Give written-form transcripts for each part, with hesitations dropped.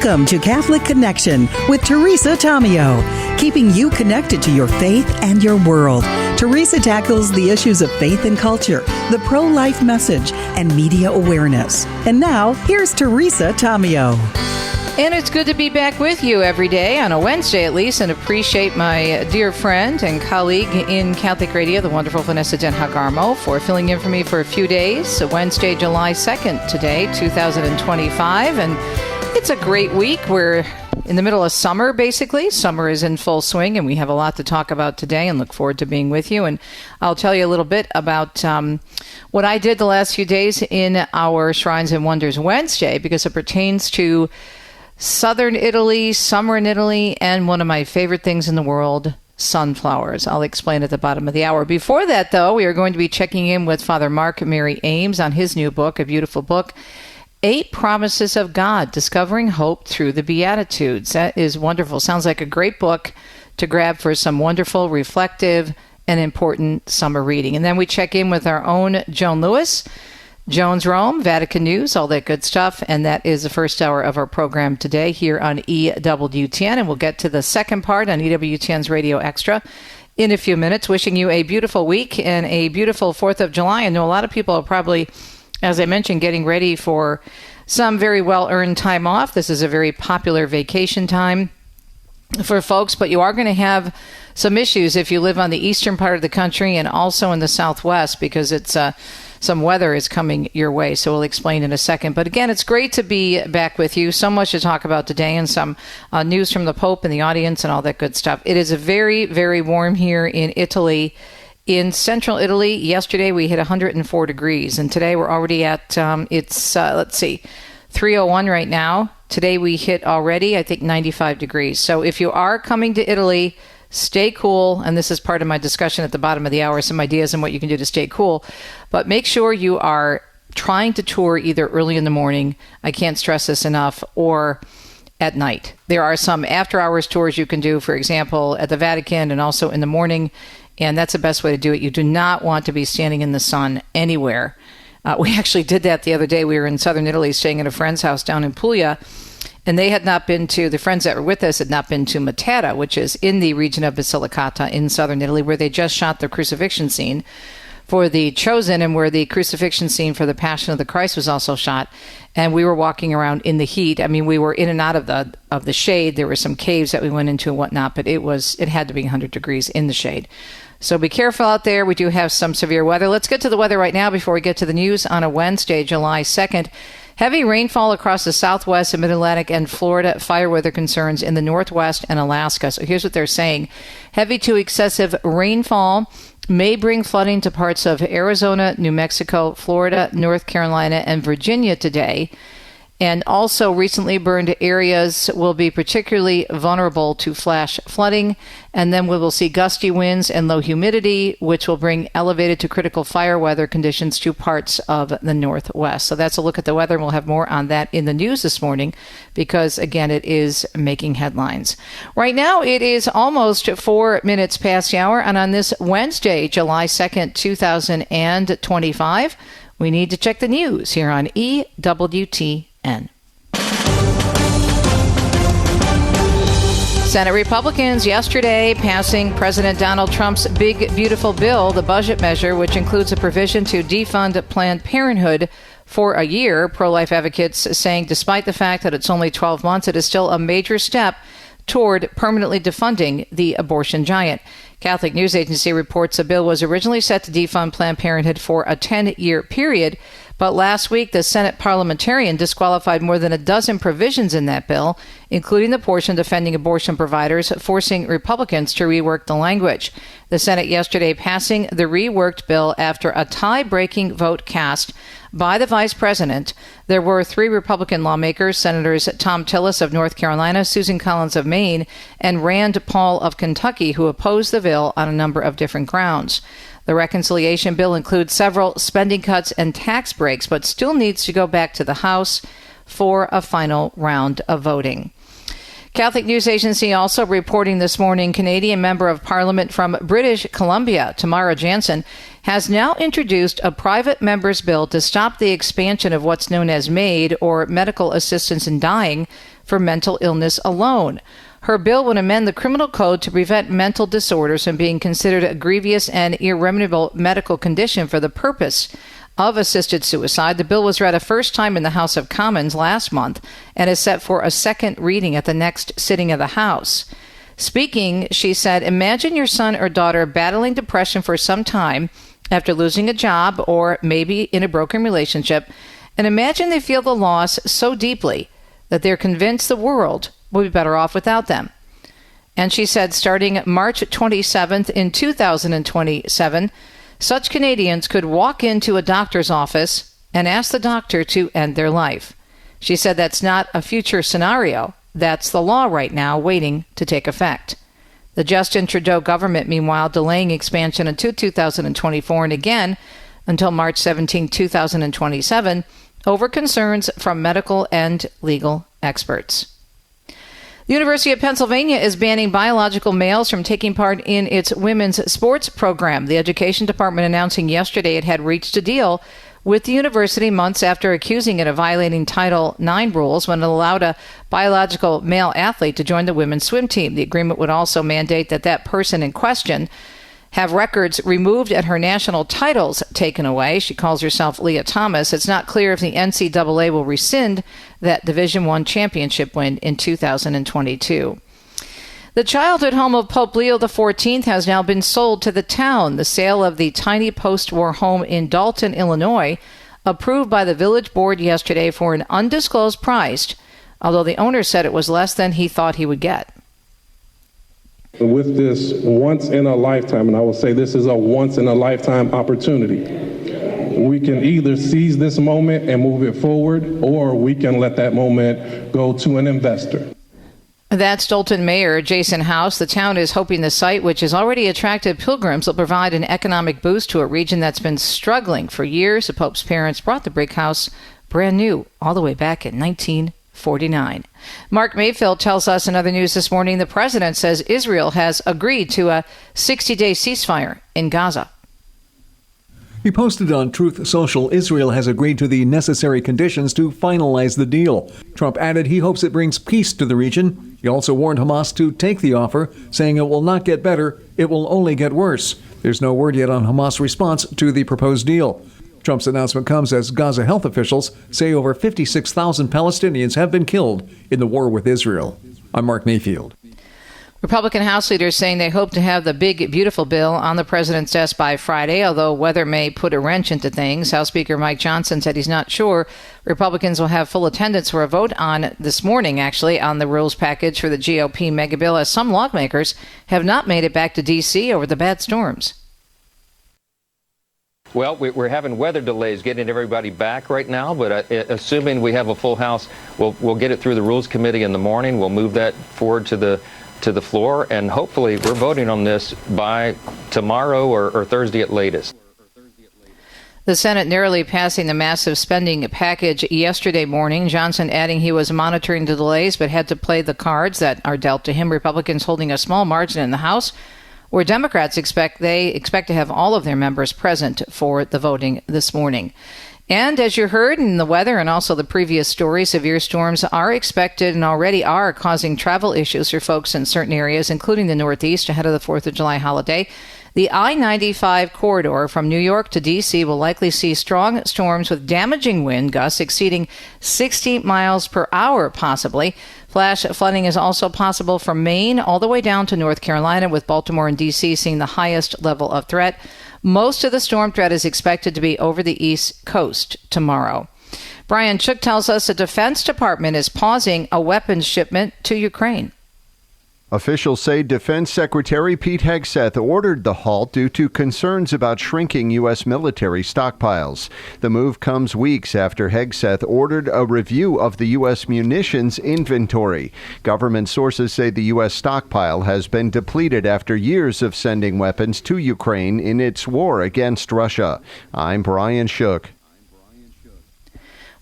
Welcome to Catholic Connection with Teresa Tomeo, keeping you connected to your faith and your world. Teresa tackles the issues of faith and culture, the pro-life message, and media awareness. And now, here's Teresa Tomeo. And it's good to be back with you every day, on a Wednesday at least, and appreciate my dear friend and colleague in Catholic Radio, the wonderful Vanessa Denhagarmo, for filling in for me for a few days. So Wednesday, July 2nd today, 2025, and it's a great week. We're in the middle of summer, basically. Summer is in full swing, and we have a lot to talk about today, and look forward to being with you. And I'll tell you a little bit about what I did the last few days in our Shrines and Wonders Wednesday, because it pertains to Southern Italy, summer in Italy, and one of my favorite things in the world, sunflowers. I'll explain at the bottom of the hour. Before that, though, we are going to be checking in with Father Mark Mary Ames on his new book, a beautiful book, 8 Promises of God, Discovering Hope Through the Beatitudes. That is wonderful. Sounds like a great book to grab for some wonderful, reflective, and important summer reading. And then we check in with our own Joan Lewis, Joan's Rome, Vatican News, all that good stuff. And that is the first hour of our program today here on EWTN. And we'll get to the second part on EWTN's Radio Extra in a few minutes. Wishing you a beautiful week and a beautiful 4th of July. I know a lot of people are probably, as I mentioned, getting ready for some very well-earned time off. This is a very popular vacation time for folks, but you are going to have some issues if you live on the eastern part of the country and also in the southwest, because it's some weather is coming your way. So we'll explain in a second. But again, it's great to be back with you. So much to talk about today, and some news from the Pope and the audience and all that good stuff. It is very, very warm here in Italy. In central Italy, yesterday we hit 104 degrees, and today we're already at, 301 right now. Today we hit already, I think, 95 degrees. So if you are coming to Italy, stay cool, and this is part of my discussion at the bottom of the hour, some ideas on what you can do to stay cool. But make sure you are trying to tour either early in the morning, I can't stress this enough, or at night. There are some after-hours tours you can do, for example, at the Vatican and also in the morning, and that's the best way to do it. You do not want to be standing in the sun anywhere. We actually did that the other day. We were in southern Italy staying at a friend's house down in Puglia, and they had not been to, the friends that were with us had not been to Matera, which is in the region of Basilicata in southern Italy, where they just shot the crucifixion scene for The Chosen, and where the crucifixion scene for the Passion of the Christ was also shot. And we were walking around in the heat. I mean, we were in and out of the shade. There were some caves that we went into and whatnot, but it had to be 100 degrees in the shade. So be careful out there. We do have some severe weather. Let's get to the weather right now before we get to the news on a Wednesday, July 2nd. Heavy rainfall across the southwest and mid-Atlantic and Florida. Fire weather concerns in the northwest and Alaska. So here's what they're saying. Heavy to excessive rainfall may bring flooding to parts of Arizona, New Mexico, Florida, North Carolina, and Virginia today. And also recently burned areas will be particularly vulnerable to flash flooding. And then we will see gusty winds and low humidity, which will bring elevated to critical fire weather conditions to parts of the Northwest. So that's a look at the weather, and we'll have more on that in the news this morning, because, again, it is making headlines. Right now, it is almost 4 minutes past the hour, and on this Wednesday, July 2nd, 2025, we need to check the news here on EWTN. Senate Republicans yesterday passing President Donald Trump's big, beautiful bill, the budget measure, which includes a provision to defund Planned Parenthood for a year. Pro-life advocates saying despite the fact that it's only 12 months, it is still a major step toward permanently defunding the abortion giant. Catholic News Agency reports the bill was originally set to defund Planned Parenthood for a 10-year period, but last week the Senate parliamentarian disqualified more than a dozen provisions in that bill, including the portion defending abortion providers, forcing Republicans to rework the language. The Senate yesterday passing the reworked bill after a tie-breaking vote cast by the vice president. There were 3 Republican lawmakers, Senators Tom Tillis of North Carolina, Susan Collins of Maine, and Rand Paul of Kentucky, who opposed the bill on a number of different grounds. The reconciliation bill includes several spending cuts and tax breaks, but still needs to go back to the House for a final round of voting. Catholic News Agency also reporting this morning, Canadian Member of Parliament from British Columbia, Tamara Jansen, has now introduced a private member's bill to stop the expansion of what's known as MAID, or medical assistance in dying, for mental illness alone. Her bill would amend the criminal code to prevent mental disorders from being considered a grievous and irremediable medical condition for the purpose of assisted suicide. The bill was read a first time in the House of Commons last month and is set for a second reading at the next sitting of the House. Speaking, she said, imagine your son or daughter battling depression for some time after losing a job or maybe in a broken relationship, and imagine they feel the loss so deeply that they're convinced the world will be better off without them. And she said, starting March 27th in 2027, such Canadians could walk into a doctor's office and ask the doctor to end their life. She said that's not a future scenario. That's the law right now, waiting to take effect. The Justin Trudeau government, meanwhile, delaying expansion until 2024 and again until March 17, 2027, over concerns from medical and legal experts. The University of Pennsylvania is banning biological males from taking part in its women's sports program. The education department announcing yesterday it had reached a deal with the university months after accusing it of violating Title IX rules when it allowed a biological male athlete to join the women's swim team. The agreement would also mandate that that person in question have records removed and her national titles taken away. She calls herself Leah Thomas. It's not clear if the NCAA will rescind that Division I championship win in 2022. The childhood home of Pope Leo XIV has now been sold to the town. The sale of the tiny post-war home in Dalton, Illinois, approved by the village board yesterday for an undisclosed price, although the owner said it was less than he thought he would get. With this once-in-a-lifetime, and I will say this is a once-in-a-lifetime opportunity, we can either seize this moment and move it forward, or we can let that moment go to an investor. That's Dalton Mayor Jason House. The town is hoping the site, which has already attracted pilgrims, will provide an economic boost to a region that's been struggling for years. The Pope's parents brought the brick house brand new all the way back in 1949. Mark Mayfield tells us in other news this morning, the president says Israel has agreed to a 60-day ceasefire in Gaza. He posted on Truth Social, Israel has agreed to the necessary conditions to finalize the deal. Trump added he hopes it brings peace to the region. He also warned Hamas to take the offer, saying it will not get better, it will only get worse. There's no word yet on Hamas' response to the proposed deal. Trump's announcement comes as Gaza health officials say over 56,000 Palestinians have been killed in the war with Israel. I'm Mark Mayfield. Republican House leaders saying they hope to have the big, beautiful bill on the president's desk by Friday, although weather may put a wrench into things. House Speaker Mike Johnson said he's not sure Republicans will have full attendance for a vote on this morning, actually, on the rules package for the GOP mega bill, as some lawmakers have not made it back to D.C. over the bad storms. Well, we're having weather delays getting everybody back right now, but assuming we have a full House, we'll get it through the Rules Committee in the morning. We'll move that forward to the floor, and hopefully we're voting on this by tomorrow or Thursday at latest. The Senate narrowly passing the massive spending package yesterday morning. Johnson adding he was monitoring the delays but had to play the cards that are dealt to him. Republicans holding a small margin in the House, where Democrats expect to have all of their members present for the voting this morning. And as you heard in the weather and also the previous story, severe storms are expected and already are causing travel issues for folks in certain areas, including the Northeast, ahead of the 4th of July holiday. The I-95 corridor from New York to D.C. will likely see strong storms with damaging wind gusts exceeding 60 miles per hour, possibly. Flash flooding is also possible from Maine all the way down to North Carolina, with Baltimore and D.C. seeing the highest level of threat. Most of the storm threat is expected to be over the East Coast tomorrow. Brian Shook tells us the Defense Department is pausing a weapons shipment to Ukraine. Officials say Defense Secretary Pete Hegseth ordered the halt due to concerns about shrinking U.S. military stockpiles. The move comes weeks after Hegseth ordered a review of the U.S. munitions inventory. Government sources say the U.S. stockpile has been depleted after years of sending weapons to Ukraine in its war against Russia. I'm Brian Shook.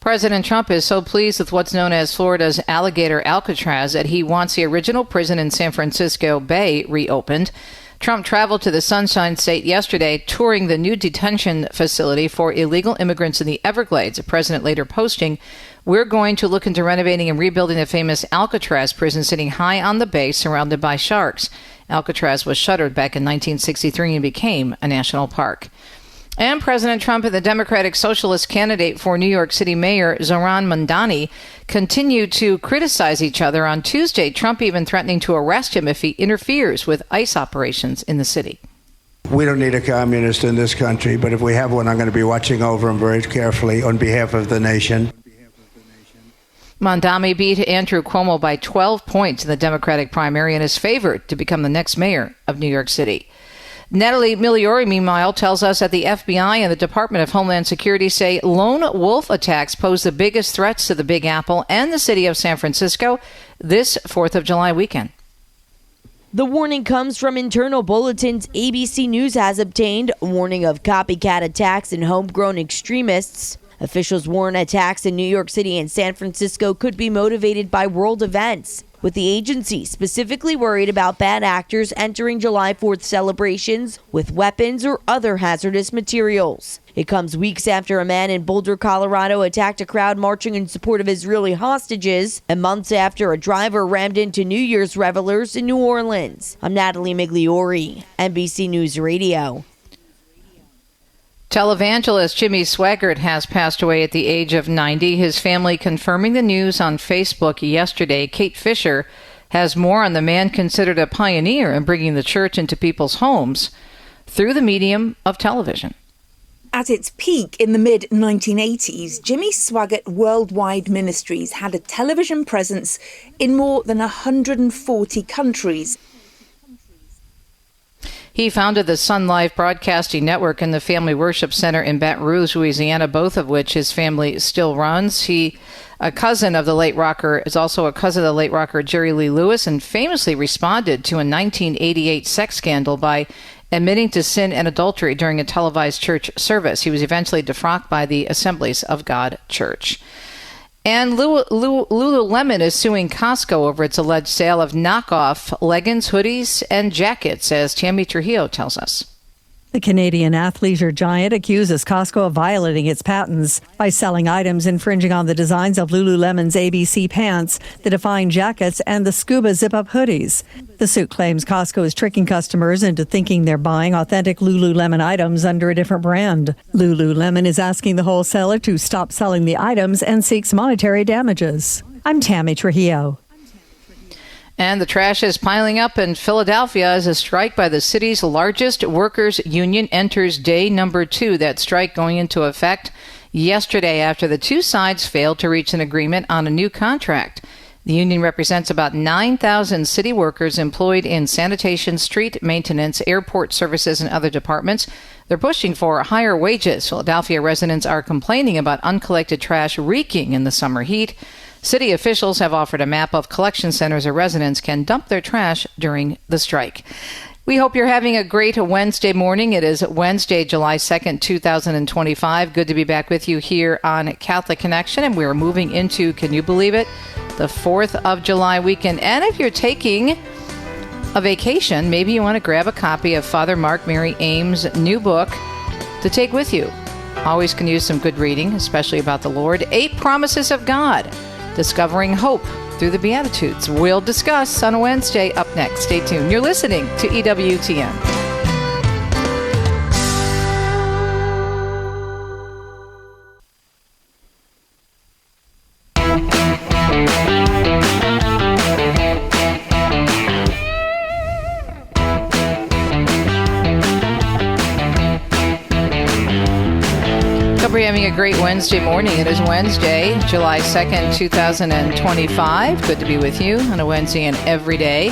President Trump is so pleased with what's known as Florida's alligator Alcatraz that he wants the original prison in San Francisco Bay reopened. Trump traveled to the Sunshine State yesterday, touring the new detention facility for illegal immigrants in the Everglades. The president later posting, "We're going to look into renovating and rebuilding the famous Alcatraz prison sitting high on the bay surrounded by sharks." Alcatraz was shuttered back in 1963 and became a national park. And President Trump and the Democratic Socialist candidate for New York City Mayor Zohran Mamdani continue to criticize each other. On Tuesday, Trump even threatening to arrest him if he interferes with ICE operations in the city. We don't need a communist in this country, but if we have one, I'm going to be watching over him very carefully on behalf of the nation. Mamdani beat Andrew Cuomo by 12 points in the Democratic primary and is favored to become the next mayor of New York City. Natalie Migliori, meanwhile, tells us that the FBI and the Department of Homeland Security say lone wolf attacks pose the biggest threats to the Big Apple and the city of San Francisco this 4th of July weekend. The warning comes from internal bulletins ABC News has obtained, a warning of copycat attacks and homegrown extremists. Officials warn attacks in New York City and San Francisco could be motivated by world events, with the agency specifically worried about bad actors entering July 4th celebrations with weapons or other hazardous materials. It comes weeks after a man in Boulder, Colorado attacked a crowd marching in support of Israeli hostages, and months after a driver rammed into New Year's revelers in New Orleans. I'm Natalie Migliori, NBC News Radio. Televangelist Jimmy Swaggart has passed away at the age of 90. His family confirming the news on Facebook yesterday. Kate Fisher has more on the man considered a pioneer in bringing the church into people's homes through the medium of television. At its peak in the mid-1980s, Jimmy Swaggart Worldwide Ministries had a television presence in more than 140 countries. He founded the Sun Life Broadcasting Network and the Family Worship Center in Baton Rouge, Louisiana, both of which his family still runs. He, a cousin of the late rocker, is also a cousin of the late rocker Jerry Lee Lewis, and famously responded to a 1988 sex scandal by admitting to sin and adultery during a televised church service. He was eventually defrocked by the Assemblies of God Church. And Lululemon is suing Costco over its alleged sale of knockoff leggings, hoodies, and jackets, as Tammy Trujillo tells us. The Canadian athleisure giant accuses Costco of violating its patents by selling items infringing on the designs of Lululemon's ABC pants, the Define jackets, and the Scuba zip-up hoodies. The suit claims Costco is tricking customers into thinking they're buying authentic Lululemon items under a different brand. Lululemon is asking the wholesaler to stop selling the items and seeks monetary damages. I'm Tammy Trujillo. And the trash is piling up in Philadelphia as a strike by the city's largest workers' union enters day number 2. That strike going into effect yesterday after the two sides failed to reach an agreement on a new contract. The union represents about 9,000 city workers employed in sanitation, street maintenance, airport services, and other departments. They're pushing for higher wages. Philadelphia residents are complaining about uncollected trash reeking in the summer heat. City officials have offered a map of collection centers where residents can dump their trash during the strike. We hope you're having a great Wednesday morning. It is Wednesday, July 2nd, 2025. Good to be back with you here on Catholic Connection. And we're moving into, can you believe it, the 4th of July weekend. And if you're taking a vacation, maybe you want to grab a copy of Father Mark Mary Ames' new book to take with you. Always can use some good reading, especially about the Lord. 8 Promises of God. Discovering hope through the Beatitudes. We'll discuss on a Wednesday. Up next, stay tuned. You're listening to EWTN. We're having a great Wednesday morning. It is Wednesday, July 2nd, 2025. Good to be with you on a Wednesday and every day.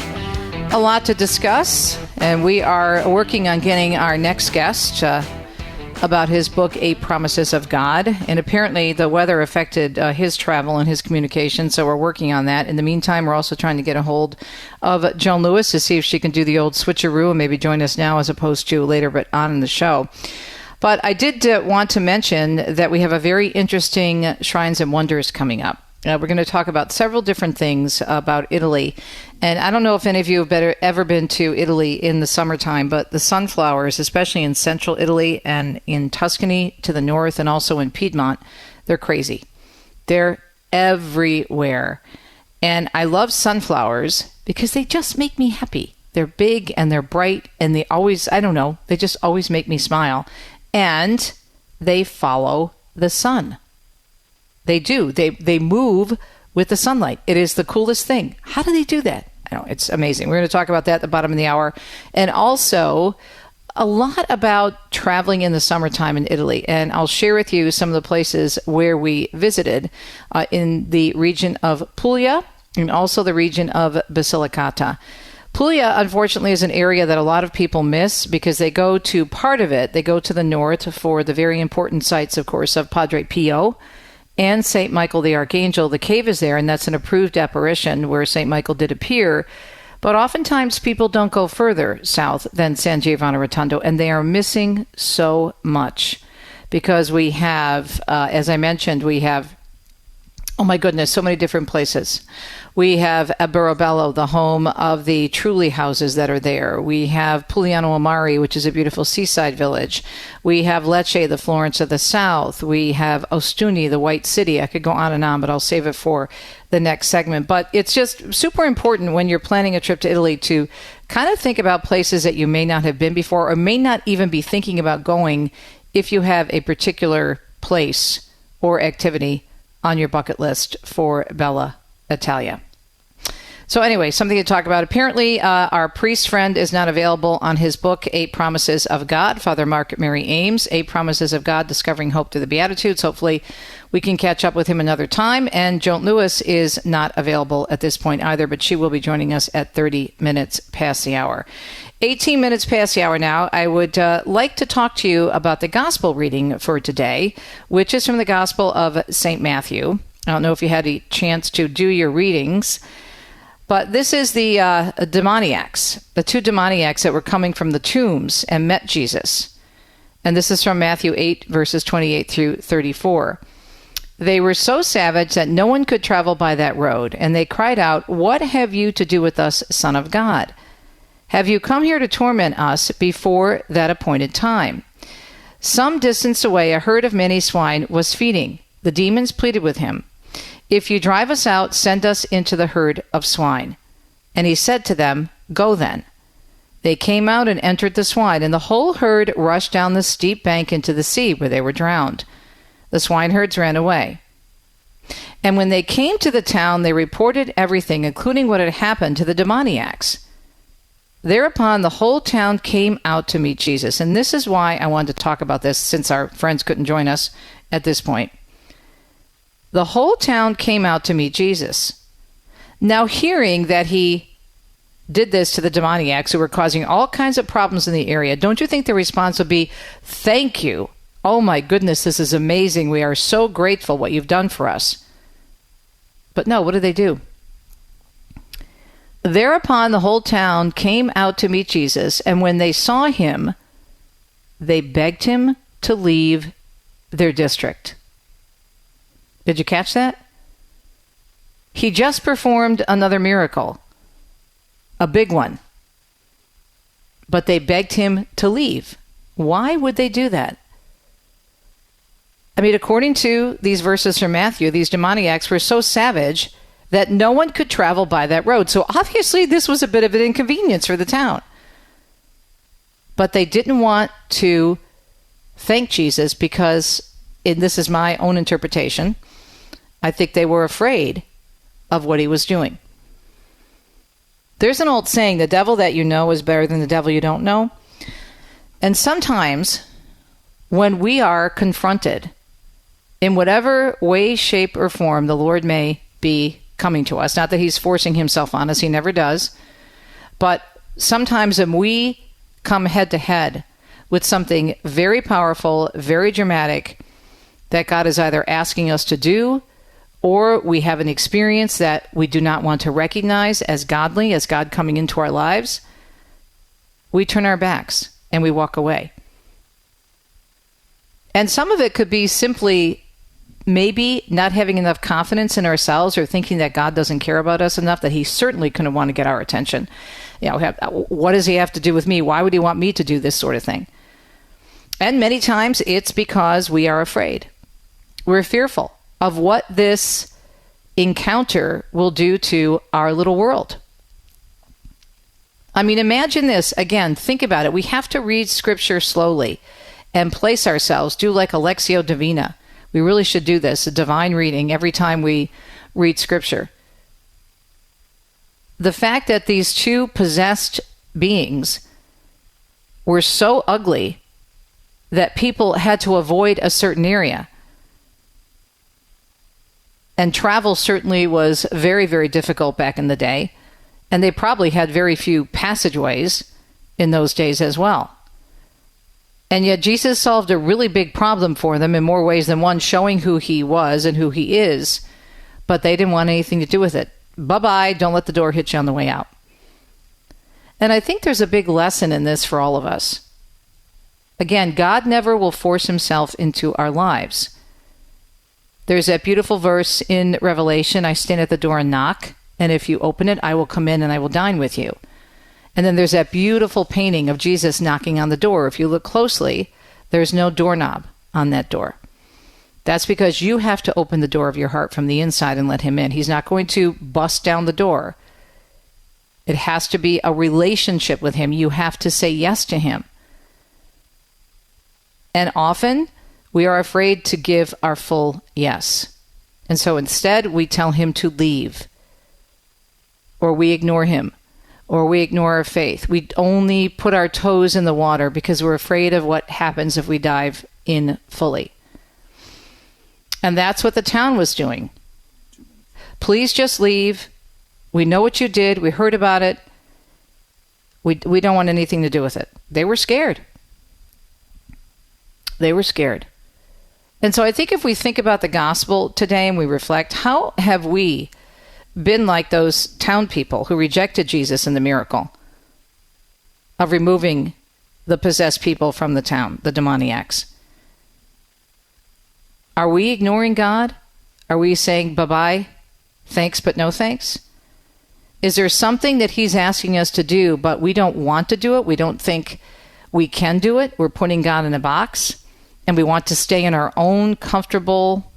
A lot to discuss, and we are working on getting our next guest about his book, 8 Promises of God. And apparently the weather affected his travel and his communication, so we're working on that. In the meantime, we're also trying to get a hold of Joan Lewis to see if she can do the old switcheroo and maybe join us now as opposed to later, but on in the show. But I did want to mention that we have a very interesting Shrines and Wonders coming up. We're going to talk about several different things about Italy. And I don't know if any of you have ever been to Italy in the summertime, but the sunflowers, especially in central Italy and in Tuscany to the north and also in Piedmont, they're crazy. They're everywhere. And I love sunflowers because they just make me happy. They're big and they're bright and they always, I don't know, they just always make me smile. And they follow the sun. They do. They move with the sunlight. It is the coolest thing. How do they do that? I know, it's amazing. We're going to talk about that at the bottom of the hour. And also a lot about traveling in the summertime in Italy. And I'll share with you some of the places where we visited in the region of Puglia and also the region of Basilicata. Puglia, unfortunately, is an area that a lot of people miss because they go to part of it. They go to the north for the very important sites, of course, of Padre Pio and St. Michael the Archangel. The cave is there, and that's an approved apparition where St. Michael did appear. But oftentimes people don't go further south than San Giovanni Rotondo, and they are missing so much because we have, as I mentioned, we have, oh my goodness, so many different places. We have Aberobello, the home of the Trulli houses that are there. We have Pugliano Amari, which is a beautiful seaside village. We have Lecce, the Florence of the South. We have Ostuni, the White City. I could go on, but I'll save it for the next segment. But it's just super important when you're planning a trip to Italy to kind of think about places that you may not have been before or may not even be thinking about going if you have a particular place or activity on your bucket list for Bella Italia. So anyway, something to talk about. Apparently, our priest friend is not available on his book, 8 Promises of God. Father Mark Mary Ames, 8 Promises of God, Discovering Hope Through the Beatitudes. Hopefully, we can catch up with him another time. And Joan Lewis is not available at this point either, but she will be joining us at 30 minutes past the hour. 18 minutes past the hour now. I would like to talk to you about the gospel reading for today, which is from the Gospel of St. Matthew. I don't know if you had a chance to do your readings, but this is the demoniacs, the 2 demoniacs that were coming from the tombs and met Jesus. And this is from Matthew 8, verses 28 through 34. They were so savage that no one could travel by that road, and they cried out, "What have you to do with us, Son of God? Have you come here to torment us before that appointed time?" Some distance away, a herd of many swine was feeding. The demons pleaded with him, "If you drive us out, send us into the herd of swine." And he said to them, "Go then." They came out and entered the swine, and the whole herd rushed down the steep bank into the sea, where they were drowned. The swineherds ran away. And when they came to the town, they reported everything, including what had happened to the demoniacs. Thereupon the whole town came out to meet Jesus. And this is why I wanted to talk about this, since our friends couldn't join us at this point. The whole town came out to meet Jesus. Now, hearing that he did this to the demoniacs who were causing all kinds of problems in the area, don't you think the response would be, "Thank you. Oh my goodness, this is amazing. We are so grateful what you've done for us." But no, what did they do? Thereupon the whole town came out to meet Jesus, and when they saw him, they begged him to leave their district. Did you catch that? He just performed another miracle, a big one. But they begged him to leave. Why would they do that? I mean, according to these verses from Matthew, these demoniacs were so savage that no one could travel by that road. So obviously this was a bit of an inconvenience for the town. But they didn't want to thank Jesus because, and this is my own interpretation, I think they were afraid of what he was doing. There's an old saying, the devil that you know is better than the devil you don't know. And sometimes when we are confronted in whatever way, shape, or form the Lord may be coming to us, not that he's forcing himself on us, he never does, but sometimes when we come head to head with something very powerful, very dramatic, that God is either asking us to do, or we have an experience that we do not want to recognize as godly, as God coming into our lives, we turn our backs and we walk away. And some of it could be simply maybe not having enough confidence in ourselves or thinking that God doesn't care about us enough, that he certainly couldn't want to get our attention. What does he have to do with me? Why would he want me to do this sort of thing? And many times it's because we are afraid. We're fearful of what this encounter will do to our little world. I mean, imagine this. Again, think about it. We have to read scripture slowly and place ourselves, do like a Lectio Divina. We really should do this, a divine reading, every time we read scripture. The fact that these two possessed beings were so ugly that people had to avoid a certain area. And travel certainly was very, very difficult back in the day. And they probably had very few passageways in those days as well. And yet Jesus solved a really big problem for them in more ways than one, showing who he was and who he is. But they didn't want anything to do with it. Bye-bye, don't let the door hit you on the way out. And I think there's a big lesson in this for all of us. Again, God never will force himself into our lives. There's that beautiful verse in Revelation, I stand at the door and knock, and if you open it, I will come in and I will dine with you. And then there's that beautiful painting of Jesus knocking on the door. If you look closely, there's no doorknob on that door. That's because you have to open the door of your heart from the inside and let him in. He's not going to bust down the door. It has to be a relationship with him. You have to say yes to him. And often, we are afraid to give our full yes. And so instead, we tell him to leave. Or we ignore him. Or we ignore our faith. We only put our toes in the water because we're afraid of what happens if we dive in fully. And that's what the town was doing. Please just leave. We know what you did. We heard about it. We don't want anything to do with it. They were scared. They were scared. And so I think if we think about the gospel today and we reflect, how have we been like those town people who rejected Jesus in the miracle of removing the possessed people from the town, the demoniacs? Are we ignoring God? Are we saying bye-bye, thanks but no thanks? Is there something that he's asking us to do, but we don't want to do it? We don't think we can do it? We're putting God in a box, and we want to stay in our own comfortable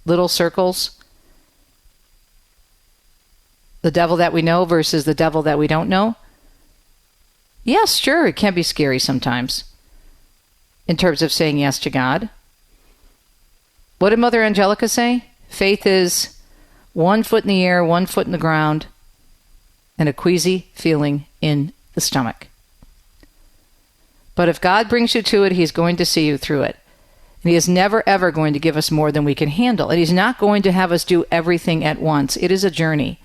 little circles? The devil that we know versus the devil that we don't know? Yes, sure, it can be scary sometimes in terms of saying yes to God. What did Mother Angelica say? Faith is 1 foot in the air, 1 foot in the ground, and a queasy feeling in the stomach. But if God brings you to it, he's going to see you through it. And he is never, ever going to give us more than we can handle. And he's not going to have us do everything at once. It is a journey.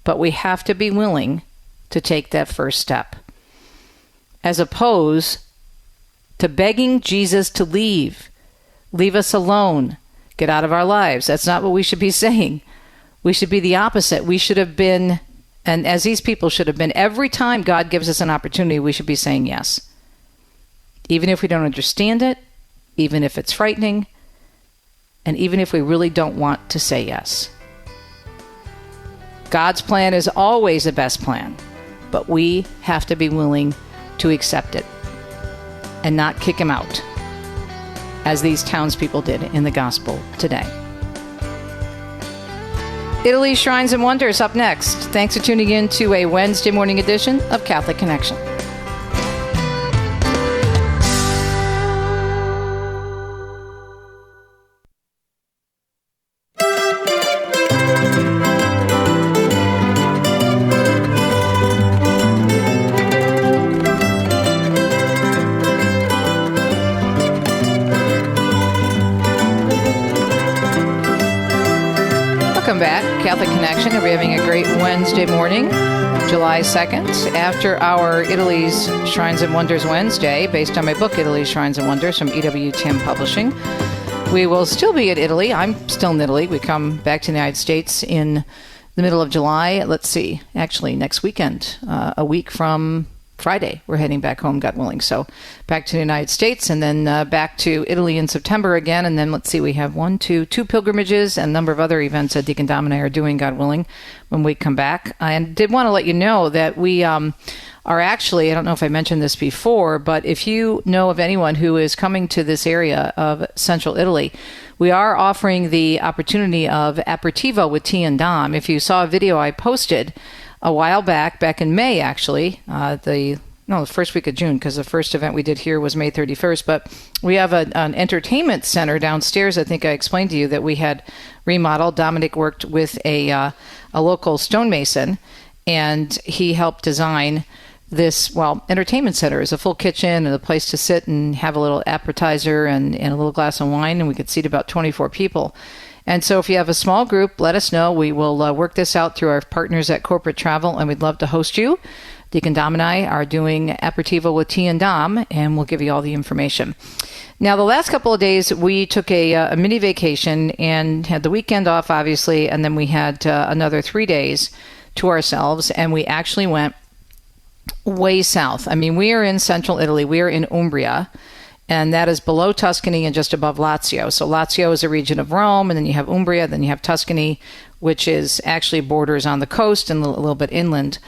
But we have to be willing to take that first step. As opposed to begging Jesus to leave us alone, get out of our lives. That's not what we should be saying. We should be the opposite. We should have been, and as these people should have been, every time God gives us an opportunity, we should be saying yes. Even if we don't understand it, even if it's frightening, and even if we really don't want to say yes. God's plan is always the best plan, but we have to be willing to accept it and not kick him out, as these townspeople did in the gospel today. Italy's Shrines and Wonders up next. Thanks for tuning in to a Wednesday morning edition of Catholic Connection. Welcome back, Catholic Connection. We're having a great Wednesday morning, July 2nd, after our Italy's Shrines and Wonders Wednesday, based on my book, Italy's Shrines and Wonders, from EWTN Publishing. We will still be at Italy. I'm still in Italy. We come back to the United States in the middle of July. Let's see, actually next weekend, a week from Friday, we're heading back home, God willing. So back to the United States and then back to Italy in September again. And then let's see, we have two pilgrimages and a number of other events that Deacon Dom and I are doing, God willing, when we come back. I did want to let you know that we are actually, I don't know if I mentioned this before, but if you know of anyone who is coming to this area of central Italy, we are offering the opportunity of aperitivo with tea and Dom. If you saw a video I posted a while back in May, actually, the first week of June, because the first event we did here was May 31st. But we have an entertainment center downstairs. I think I explained to you that we had remodeled. Dominic worked with a local stonemason, and he helped design this, entertainment center. Is a full kitchen and a place to sit and have a little appetizer and a little glass of wine, and we could seat about 24 people. And so if you have a small group, let us know. We will work this out through our partners at Corporate Travel, and we'd love to host you. Deacon Dom and I are doing aperitivo with tea and Dom, and we'll give you all the information. Now, the last couple of days, we took a mini vacation and had the weekend off, obviously, and then we had another 3 days to ourselves, and we actually went way south. I mean, we are in central Italy. We are in Umbria, and that is below Tuscany and just above Lazio. So Lazio is a region of Rome, and then you have Umbria, then you have Tuscany, which is actually borders on the coast and a little bit inland.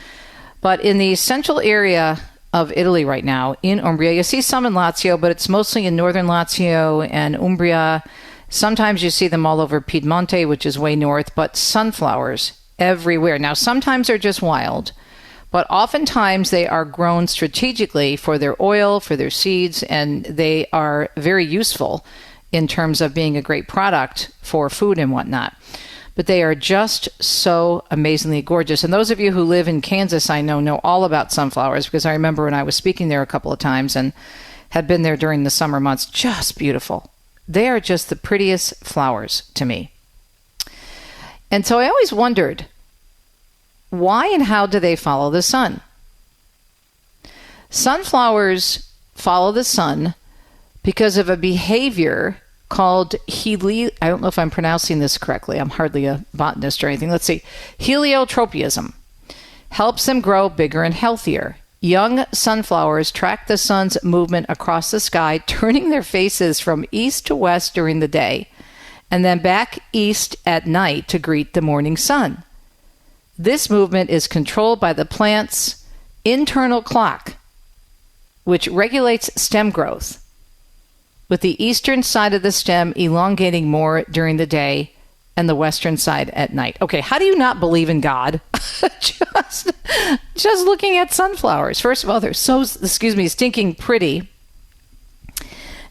But in the central area of Italy right now, in Umbria, you see some in Lazio, but it's mostly in northern Lazio and Umbria. Sometimes you see them all over Piedmonte, which is way north, but sunflowers everywhere. Now, sometimes they're just wild, but oftentimes they are grown strategically for their oil, for their seeds, and they are very useful in terms of being a great product for food and whatnot. But they are just so amazingly gorgeous. And those of you who live in Kansas, I know all about sunflowers, because I remember when I was speaking there a couple of times and had been there during the summer months, just beautiful. They are just the prettiest flowers to me. And so I always wondered, why and how do they follow the sun? Sunflowers follow the sun because of a behavior called I don't know if I'm pronouncing this correctly. I'm hardly a botanist or anything. Let's see. Heliotropism helps them grow bigger and healthier. Young sunflowers track the sun's movement across the sky, turning their faces from east to west during the day, and then back east at night to greet the morning sun. This movement is controlled by the plant's internal clock, which regulates stem growth, with the eastern side of the stem elongating more during the day and the western side at night. Okay, how do you not believe in God? just looking at sunflowers. First of all, they're so, stinking pretty.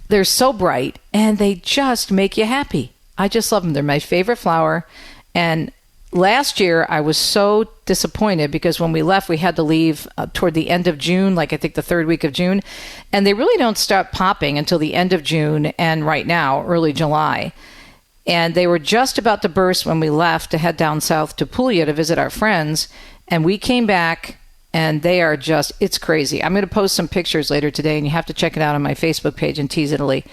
They're so bright, and they just make you happy. I just love them. They're my favorite flower, and last year, I was so disappointed because when we left, we had to leave toward the end of June, like I think the third week of June. And they really don't start popping until the end of June and right now, early July. And they were just about to burst when we left to head down south to Puglia to visit our friends. And we came back and they are just, it's crazy. I'm going to post some pictures later today and you have to check it out on my Facebook page in Tease Italy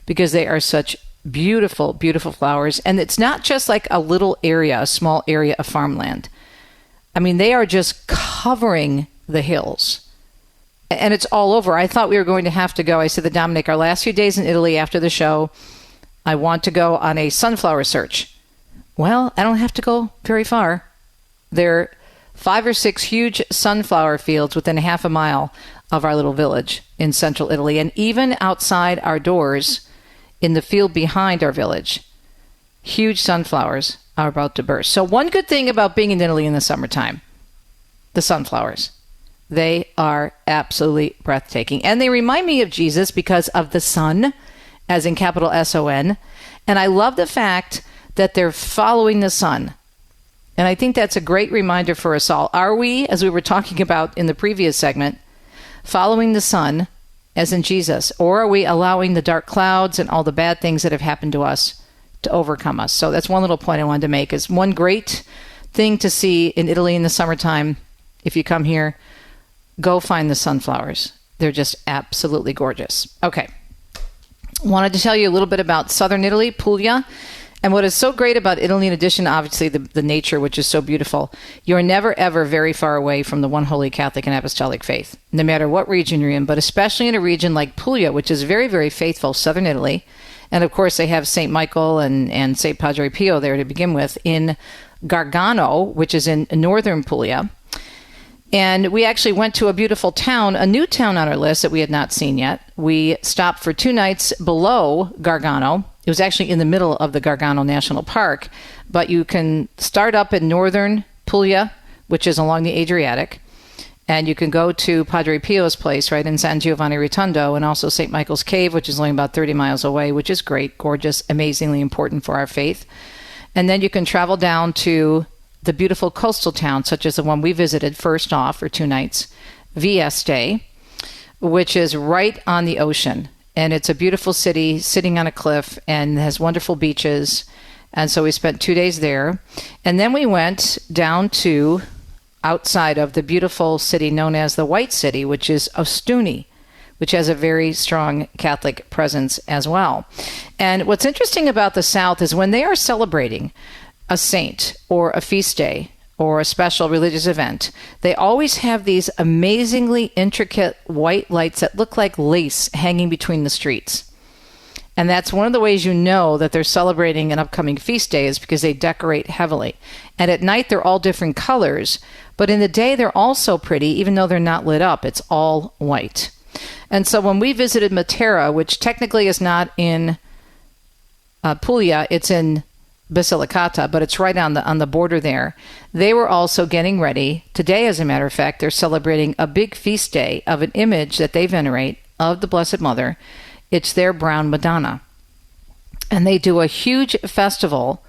because they are such beautiful, beautiful flowers. And it's not just like a little area, a small area of farmland. I mean, they are just covering the hills. And it's all over. I thought we were going to have to go. I said to Dominic, our last few days in Italy after the show, I want to go on a sunflower search. Well, I don't have to go very far. There are 5 or 6 huge sunflower fields within half a mile of our little village in central Italy. And even outside our doors, in the field behind our village, huge sunflowers are about to burst. So one good thing about being in Italy in the summertime, the sunflowers, they are absolutely breathtaking. And they remind me of Jesus because of the sun, as in capital S-O-N. And I love the fact that they're following the sun. And I think that's a great reminder for us all. Are we, as we were talking about in the previous segment, following the sun, as in Jesus, or are we allowing the dark clouds and all the bad things that have happened to us to overcome us? So that's one little point I wanted to make, is one great thing to see in Italy in the summertime. If you come here, go find the sunflowers. They're just absolutely gorgeous. Okay. Wanted to tell you a little bit about southern Italy, Puglia. And what is so great about Italy, in addition, obviously, the nature, which is so beautiful, you're never, ever very far away from the one holy Catholic and Apostolic faith, no matter what region you're in, but especially in a region like Puglia, which is very, very faithful, southern Italy. And, of course, they have St. Michael and St. Padre Pio there to begin with in Gargano, which is in northern Puglia. And we actually went to a beautiful town, a new town on our list that we had not seen yet. We stopped for 2 nights below Gargano. It was actually in the middle of the Gargano National Park, but you can start up in northern Puglia, which is along the Adriatic, and you can go to Padre Pio's place right in San Giovanni Rotondo, and also St. Michael's Cave, which is only about 30 miles away, which is great, gorgeous, amazingly important for our faith. And then you can travel down to the beautiful coastal towns, such as the one we visited first off for 2 nights, Vieste, which is right on the ocean. And it's a beautiful city sitting on a cliff and has wonderful beaches. And so we spent 2 days there. And then we went down to outside of the beautiful city known as the White City, which is Ostuni, which has a very strong Catholic presence as well. And what's interesting about the South is when they are celebrating a saint or a feast day or a special religious event, they always have these amazingly intricate white lights that look like lace hanging between the streets. And that's one of the ways you know that they're celebrating an upcoming feast day, is because they decorate heavily. And at night, they're all different colors, but in the day, they're all so pretty, even though they're not lit up. It's all white. And so when we visited Matera, which technically is not in Puglia, it's in Basilicata, but it's right on the border there. They were also getting ready. Today, as a matter of fact, they're celebrating a big feast day of an image that they venerate of the Blessed Mother. It's their brown Madonna. And they do a huge festival,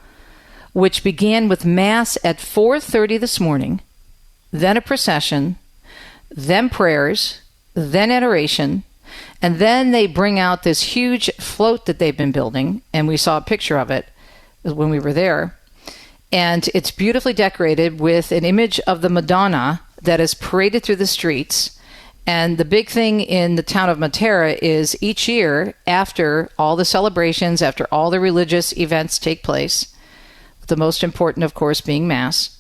which began with Mass at 4:30 this morning, then a procession, then prayers, then adoration, and then they bring out this huge float that they've been building, and we saw a picture of it when we were there. And it's beautifully decorated with an image of the Madonna that is paraded through the streets. And the big thing in the town of Matera is each year, after all the celebrations, after all the religious events take place, the most important, of course, being Mass,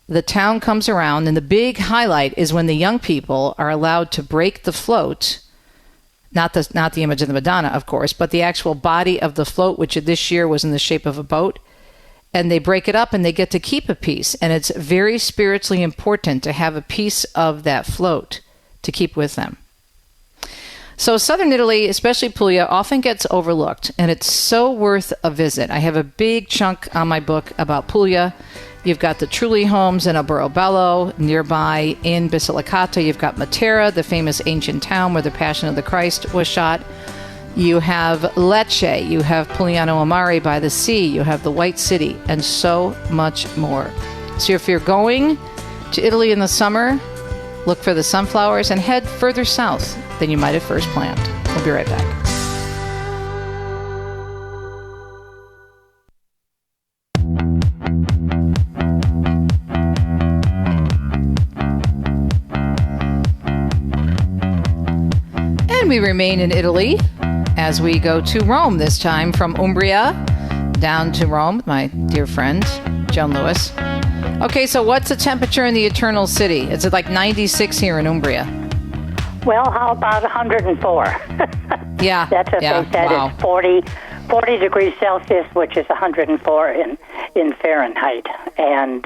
the town comes around, and the big highlight is when the young people are allowed to break the float, not the image of the Madonna, of course, but the actual body of the float, which this year was in the shape of a boat, and they break it up and they get to keep a piece. And it's very spiritually important to have a piece of that float to keep with them. So southern Italy, especially Puglia, often gets overlooked, and it's so worth a visit. I have a big chunk on my book about Puglia. You've got the Trulli homes in Alberobello. Nearby in Basilicata, you've got Matera, the famous ancient town where the Passion of the Christ was shot. You have Lecce, you have Pugliano Amare by the sea, you have the White City, and so much more. So if you're going to Italy in the summer, look for the sunflowers and head further south than you might have first planned. We'll be right back. And we remain in Italy as we go to Rome, this time from Umbria down to Rome, my dear friend, Joan Lewis. Okay, so what's the temperature in the Eternal City? Is it like 96 here in Umbria? Well, how about 104? Yeah. That's what they said. Wow. It's 40 degrees Celsius, which is 104 in Fahrenheit. And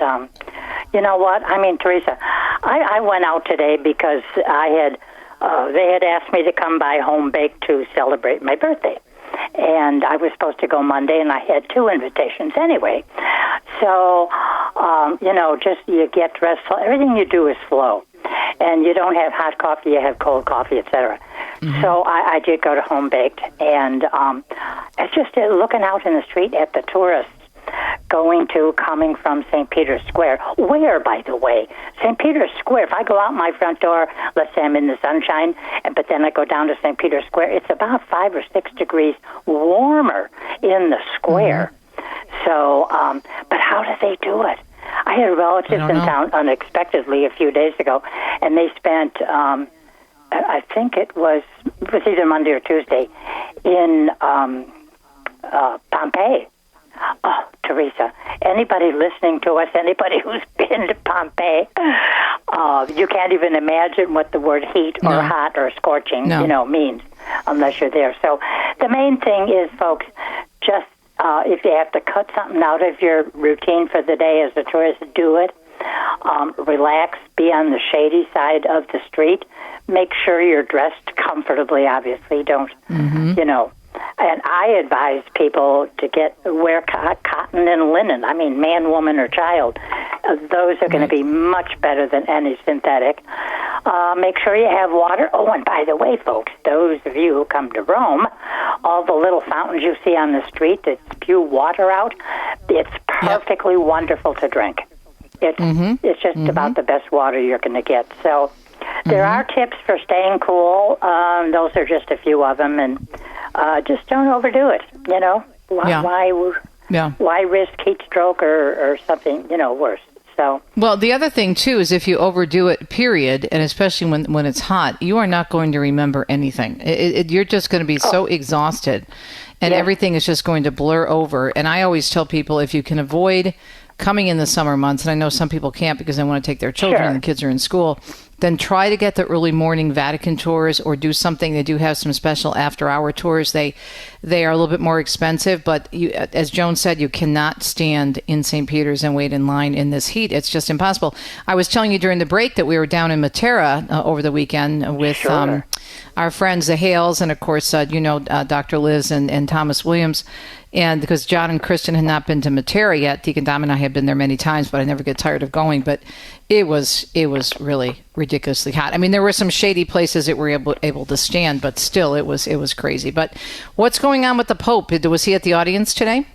you know what? I mean, Teresa, I went out today because they had asked me to come by home baked to celebrate my birthday. And I was supposed to go Monday, and I had 2 invitations anyway. So, just you get dressed. Everything you do is slow. And you don't have hot coffee, you have cold coffee, etc. Mm-hmm. So I did go to Home Baked, and it's just looking out in the street at the tourists coming from St. Peter's Square. Where, by the way, St. Peter's Square, if I go out my front door, let's say I'm in the sunshine, but then I go down to St. Peter's Square, it's about 5 or 6 degrees warmer in the square. Mm-hmm. So, but how do they do it? I had relatives in town unexpectedly a few days ago, and they spent, I think it was either Monday or Tuesday, in Pompeii. Teresa, anybody listening to us, anybody who's been to Pompeii, you can't even imagine what the word heat or hot or scorching, means unless you're there. So the main thing is, folks, just if you have to cut something out of your routine for the day as a tourist, do it. Relax, be on the shady side of the street. Make sure you're dressed comfortably, obviously. Don't, And I advise people to wear cotton and linen. I mean, man, woman, or child. Those are going to be much better than any synthetic. Make sure you have water. Oh, and by the way, folks, those of you who come to Rome, all the little fountains you see on the street that spew water out, it's perfectly wonderful to drink. It's just about the best water you're going to get. So there are tips for staying cool. Those are just a few of them, and just don't overdo it. Why risk heat stroke or something worse? So well, the other thing too is if you overdo it, period, and especially when it's hot, you are not going to remember anything. You're just going to be so exhausted, and everything is just going to blur over. And I always tell people, if you can avoid coming in the summer months, and I know some people can't because they want to take their children and the kids are in school, then try to get the early morning Vatican tours or do something. They do have some special after-hour tours. They are a little bit more expensive, but as Joan said, you cannot stand in St. Peter's and wait in line in this heat. It's just impossible. I was telling you during the break that we were down in Matera over the weekend with our friends, the Hales, and of course, Dr. Liz and Thomas Williams. And because John and Kristen had not been to Matera yet, Deacon Dom and I had been there many times, but I never get tired of going. But it was really ridiculously hot. I mean, there were some shady places that were able to stand, but still, it was crazy. But what's going on with the Pope? Was he at the audience today?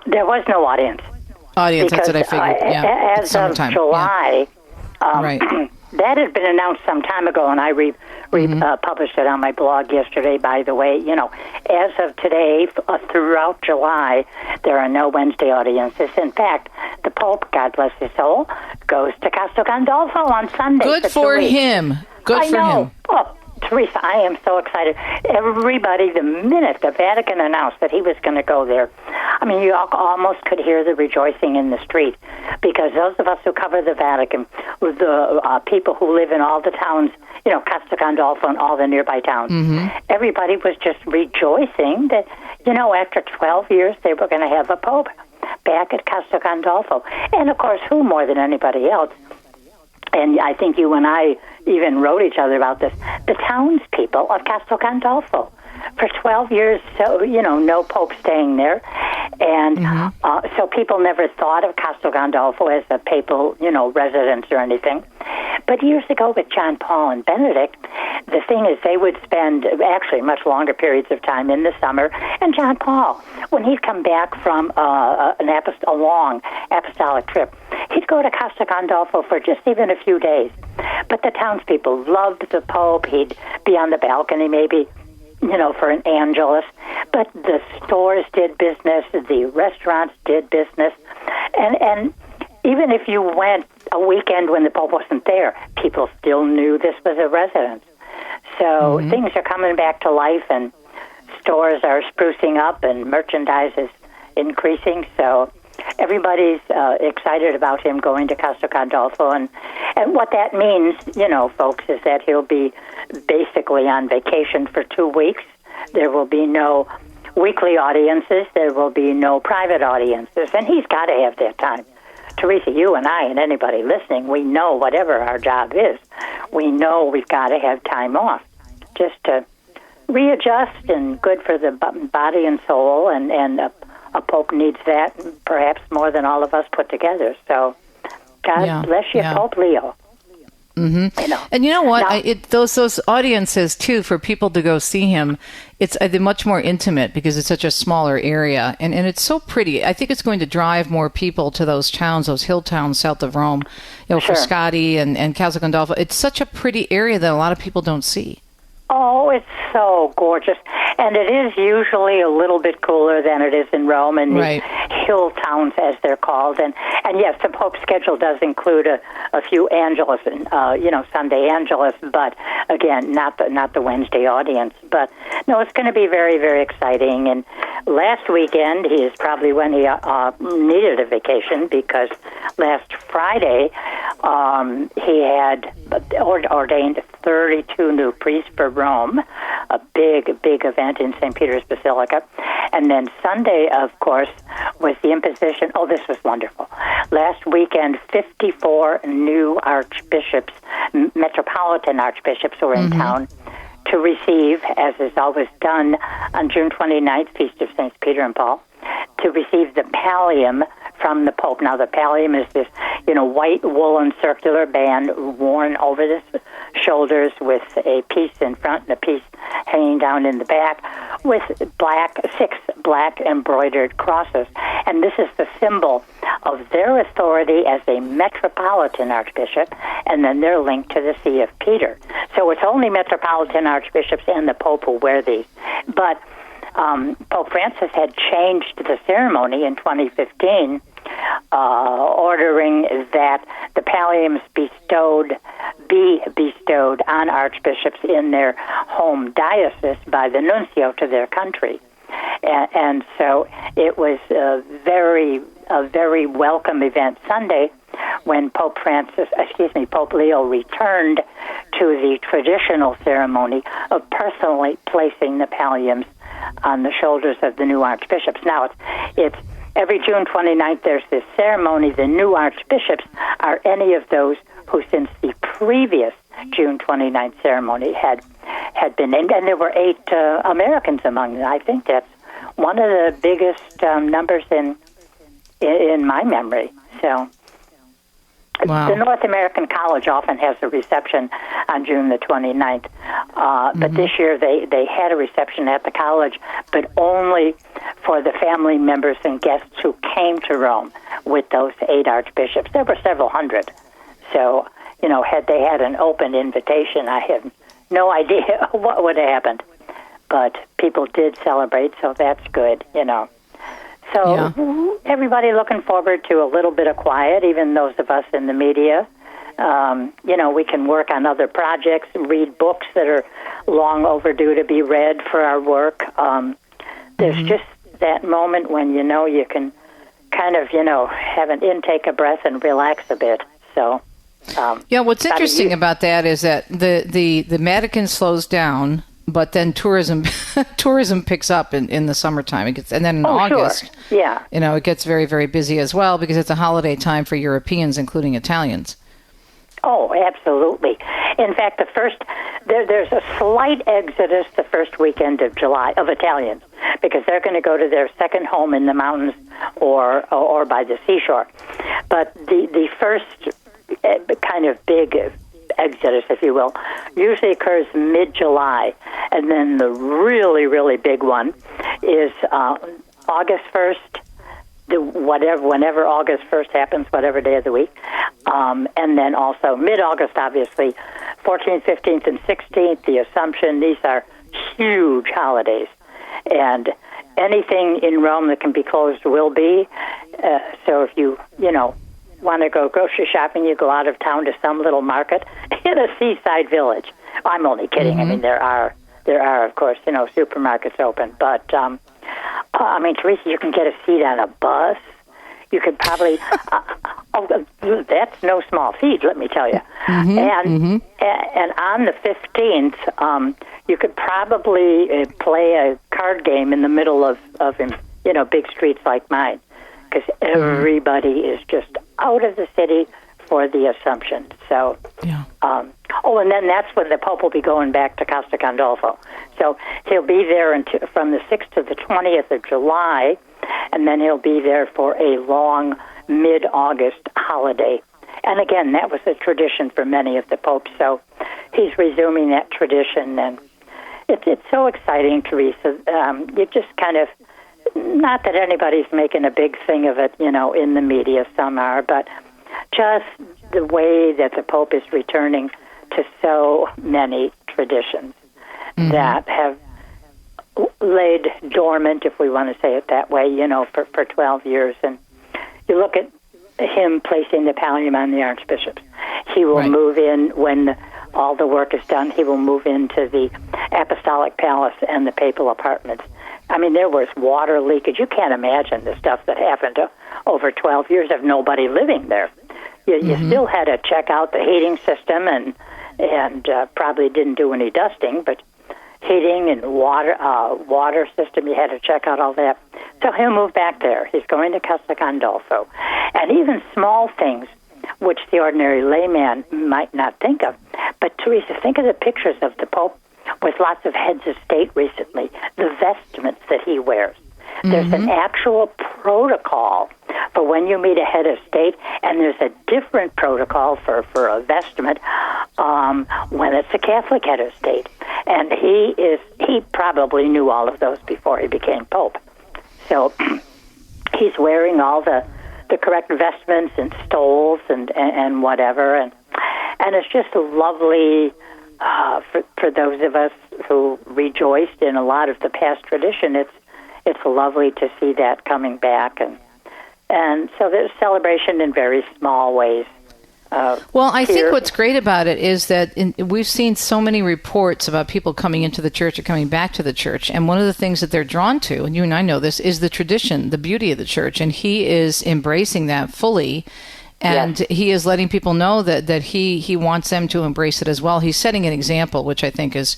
There was no audience. Because, that's what I figured. As of July, that had been announced some time ago, and I published it on my blog yesterday, by the way. As of today, throughout July, there are no Wednesday audiences. In fact, the Pope, God bless his soul, goes to Castel Gandolfo on Sunday. Good for him. Good for him. Oh, Teresa, I am so excited. Everybody, the minute the Vatican announced that he was going to go there, I mean, you almost could hear the rejoicing in the street, because those of us who cover the Vatican, the people who live in all the towns, Castel Gandolfo and all the nearby towns, everybody was just rejoicing that, after 12 years, they were going to have a Pope back at Castel Gandolfo. And, of course, who more than anybody else? And I think you and I even wrote each other about this. The townspeople of Castel Gandolfo. For 12 years, so, no Pope staying there. And so people never thought of Castel Gandolfo as a papal, residence or anything. But years ago with John Paul and Benedict, the thing is they would spend actually much longer periods of time in the summer. And John Paul, when he'd come back from a long apostolic trip, he'd go to Castel Gandolfo for just even a few days. But the townspeople loved the Pope. He'd be on the balcony maybe, for an Angelus. But the stores did business, the restaurants did business. And even if you went a weekend when the Pope wasn't there, people still knew this was a residence. So things are coming back to life, and stores are sprucing up, and merchandise is increasing. So everybody's excited about him going to Castel Gandolfo. And what that means, folks, is that he'll be basically on vacation for 2 weeks. There will be no weekly audiences. There will be no private audiences. And he's got to have that time. Teresa, you and I and anybody listening, we know whatever our job is, we know we've got to have time off just to readjust, and good for the body and soul. And a Pope needs that perhaps more than all of us put together. So God bless you, Pope Leo. And you know what? Those audiences, too, for people to go see him, it's much more intimate because it's such a smaller area. And it's so pretty. I think it's going to drive more people to those towns, those hill towns south of Rome, Frascati and Castel Gandolfo. It's such a pretty area that a lot of people don't see. Oh, it's so gorgeous. And it is usually a little bit cooler than it is in Rome. And hill towns, as they're called. And yes, the Pope's schedule does include a few Angelus, Sunday Angelus, but again, not the Wednesday audience. But no, it's going to be very, very exciting. And last weekend is probably when he needed a vacation, because last Friday he had ordained 32 new priests for Rome, a big event in St. Peter's Basilica. And then Sunday, of course, was the imposition. Oh, this was wonderful. Last weekend, 54 new archbishops, metropolitan archbishops, were in town to receive, as is always done on June 29th, Feast of Saints Peter and Paul, to receive the pallium from the Pope. Now, the pallium is this, white woolen circular band worn over the shoulders with a piece in front and a piece hanging down in the back with 6 black embroidered crosses. And this is the symbol of their authority as a metropolitan archbishop, and then they're linked to the See of Peter. So it's only metropolitan archbishops and the Pope who wear these. But Pope Francis had changed the ceremony in 2015, ordering that the palliums be bestowed on archbishops in their home diocese by the nuncio to their country. And so it was a very welcome event Sunday when Pope Leo returned to the traditional ceremony of personally placing the palliums on the shoulders of the new archbishops. Now, it's every June 29th, there's this ceremony. The new archbishops are any of those who, since the previous June 29th ceremony, had been named, and there were 8 Americans among them. I think that's one of the biggest numbers in my memory. So. Wow. The North American College often has a reception on June the 29th, but this year they had a reception at the college, but only for the family members and guests who came to Rome with those 8 archbishops. There were several hundred. So, had they had an open invitation, I have no idea what would have happened. But people did celebrate, so that's good, So everybody looking forward to a little bit of quiet, even those of us in the media. We can work on other projects, read books that are long overdue to be read for our work. There's just that moment when, you can kind of, have an intake of breath and relax a bit. So, what's interesting about that is that the Vatican slows down, but then tourism picks up in the summertime. And then in August, sure. It gets very, very busy as well, because it's a holiday time for Europeans, including Italians. Oh, absolutely. In fact, there's a slight exodus the first weekend of July of Italians, because they're going to go to their second home in the mountains or by the seashore. But the first kind of big exodus, if you will, usually occurs mid-July, and then the really, really big one is August 1st, whenever August 1st happens, whatever day of the week, and then also mid-August, obviously, 14th, 15th, and 16th, the Assumption. These are huge holidays, and anything in Rome that can be closed will be. So if you want to go grocery shopping, you go out of town to some little market in a seaside village. I'm only kidding. I mean, there are of course, supermarkets open, but Teresa, you can get a seat on a bus. You could probably that's no small feat, let me tell you. And on the 15th, you could probably play a card game in the middle of big streets like mine, because everybody is just out of the city for the Assumption. So, and then that's when the Pope will be going back to Costa Gandolfo. So he'll be there from the 6th to the 20th of July, and then he'll be there for a long mid-August holiday. And again, that was a tradition for many of the popes, so he's resuming that tradition, and it's so exciting, Teresa. You just kind of, not that anybody's making a big thing of it, in the media, some are, but just the way that the Pope is returning to so many traditions that have laid dormant, if we want to say it that way, for 12 years. And you look at him placing the pallium on the archbishops. He will move in when all the work is done. He will move into the apostolic palace and the papal apartments. I mean, there was water leakage. You can't imagine the stuff that happened over 12 years of nobody living there. You still had to check out the heating system and probably didn't do any dusting, but heating and water system, you had to check out all that. So he'll move back there. He's going to Casa Gandolfo. And even small things, which the ordinary layman might not think of. But, Teresa, think of the pictures of the Pope with lots of heads of state recently, the vestments that he wears. There's an actual protocol for when you meet a head of state, and there's a different protocol for a vestment when it's a Catholic head of state. And he probably knew all of those before he became Pope. So he's wearing all the correct vestments and stoles and whatever, and it's just lovely for those of us who rejoiced in a lot of the past tradition. It's lovely to see that coming back, and so there's celebration in very small ways. Well, I think what's great about it is that we've seen so many reports about people coming into the church or coming back to the church. And one of the things that they're drawn to, and you and I know this, is the tradition, the beauty of the church. And he is embracing that fully. And he is letting people know that he wants them to embrace it as well. He's setting an example, which I think is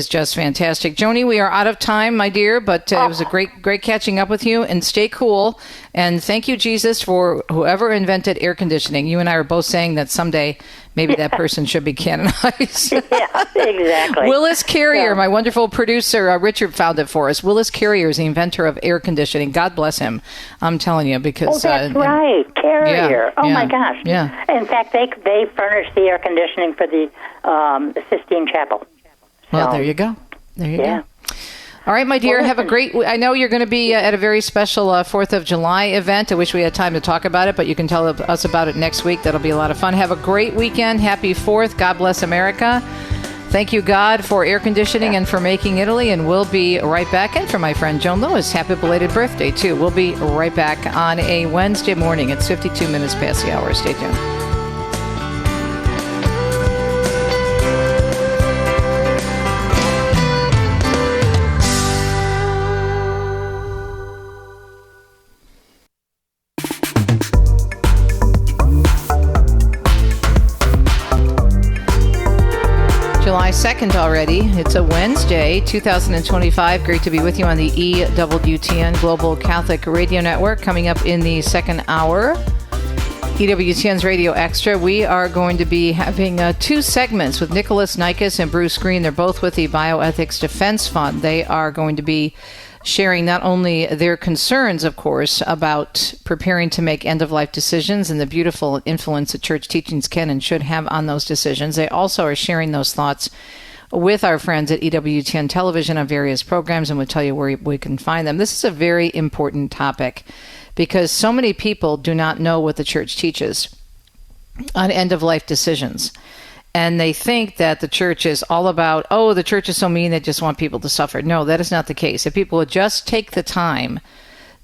just fantastic. Joni, we are out of time, my dear, but it was a great catching up with you, and stay cool. And thank you, Jesus, for whoever invented air conditioning. You and I are both saying that someday maybe that person should be canonized. Yeah, exactly. Willis Carrier, my wonderful producer, Richard found it for us. Willis Carrier is the inventor of air conditioning. God bless him. I'm telling you, because... that's right. Carrier. My gosh. Yeah. In fact, they furnished the air conditioning for the Sistine Chapel. Well, there you go. There you go. All right, my dear, have a great... I know you're going to be at a very special 4th of July event. I wish we had time to talk about it, but you can tell us about it next week. That'll be a lot of fun. Have a great weekend. Happy 4th. God bless America. Thank you, God, for air conditioning and for making Italy. And we'll be right back. And for my friend Joan Lewis, happy belated birthday, too. We'll be right back on a Wednesday morning. It's 52 minutes past the hour. Stay tuned. July 2nd already. It's a Wednesday, 2025. Great to be with you on the EWTN Global Catholic Radio Network. Coming up in the second hour, EWTN's Radio Extra, we are going to be having 2 segments with Nikolas, Nikas, and Bruce Green. They're both with the Bioethics Defense Fund. They are going to be sharing not only their concerns, of course, about preparing to make end-of-life decisions and the beautiful influence that church teachings can and should have on those decisions. They also are sharing those thoughts with our friends at EWTN Television on various programs, and we'll tell you where we can find them. This is a very important topic because so many people do not know what the church teaches on end-of-life decisions. And they think that the church is all about, the church is so mean, they just want people to suffer. No, that is not the case. If people would just take the time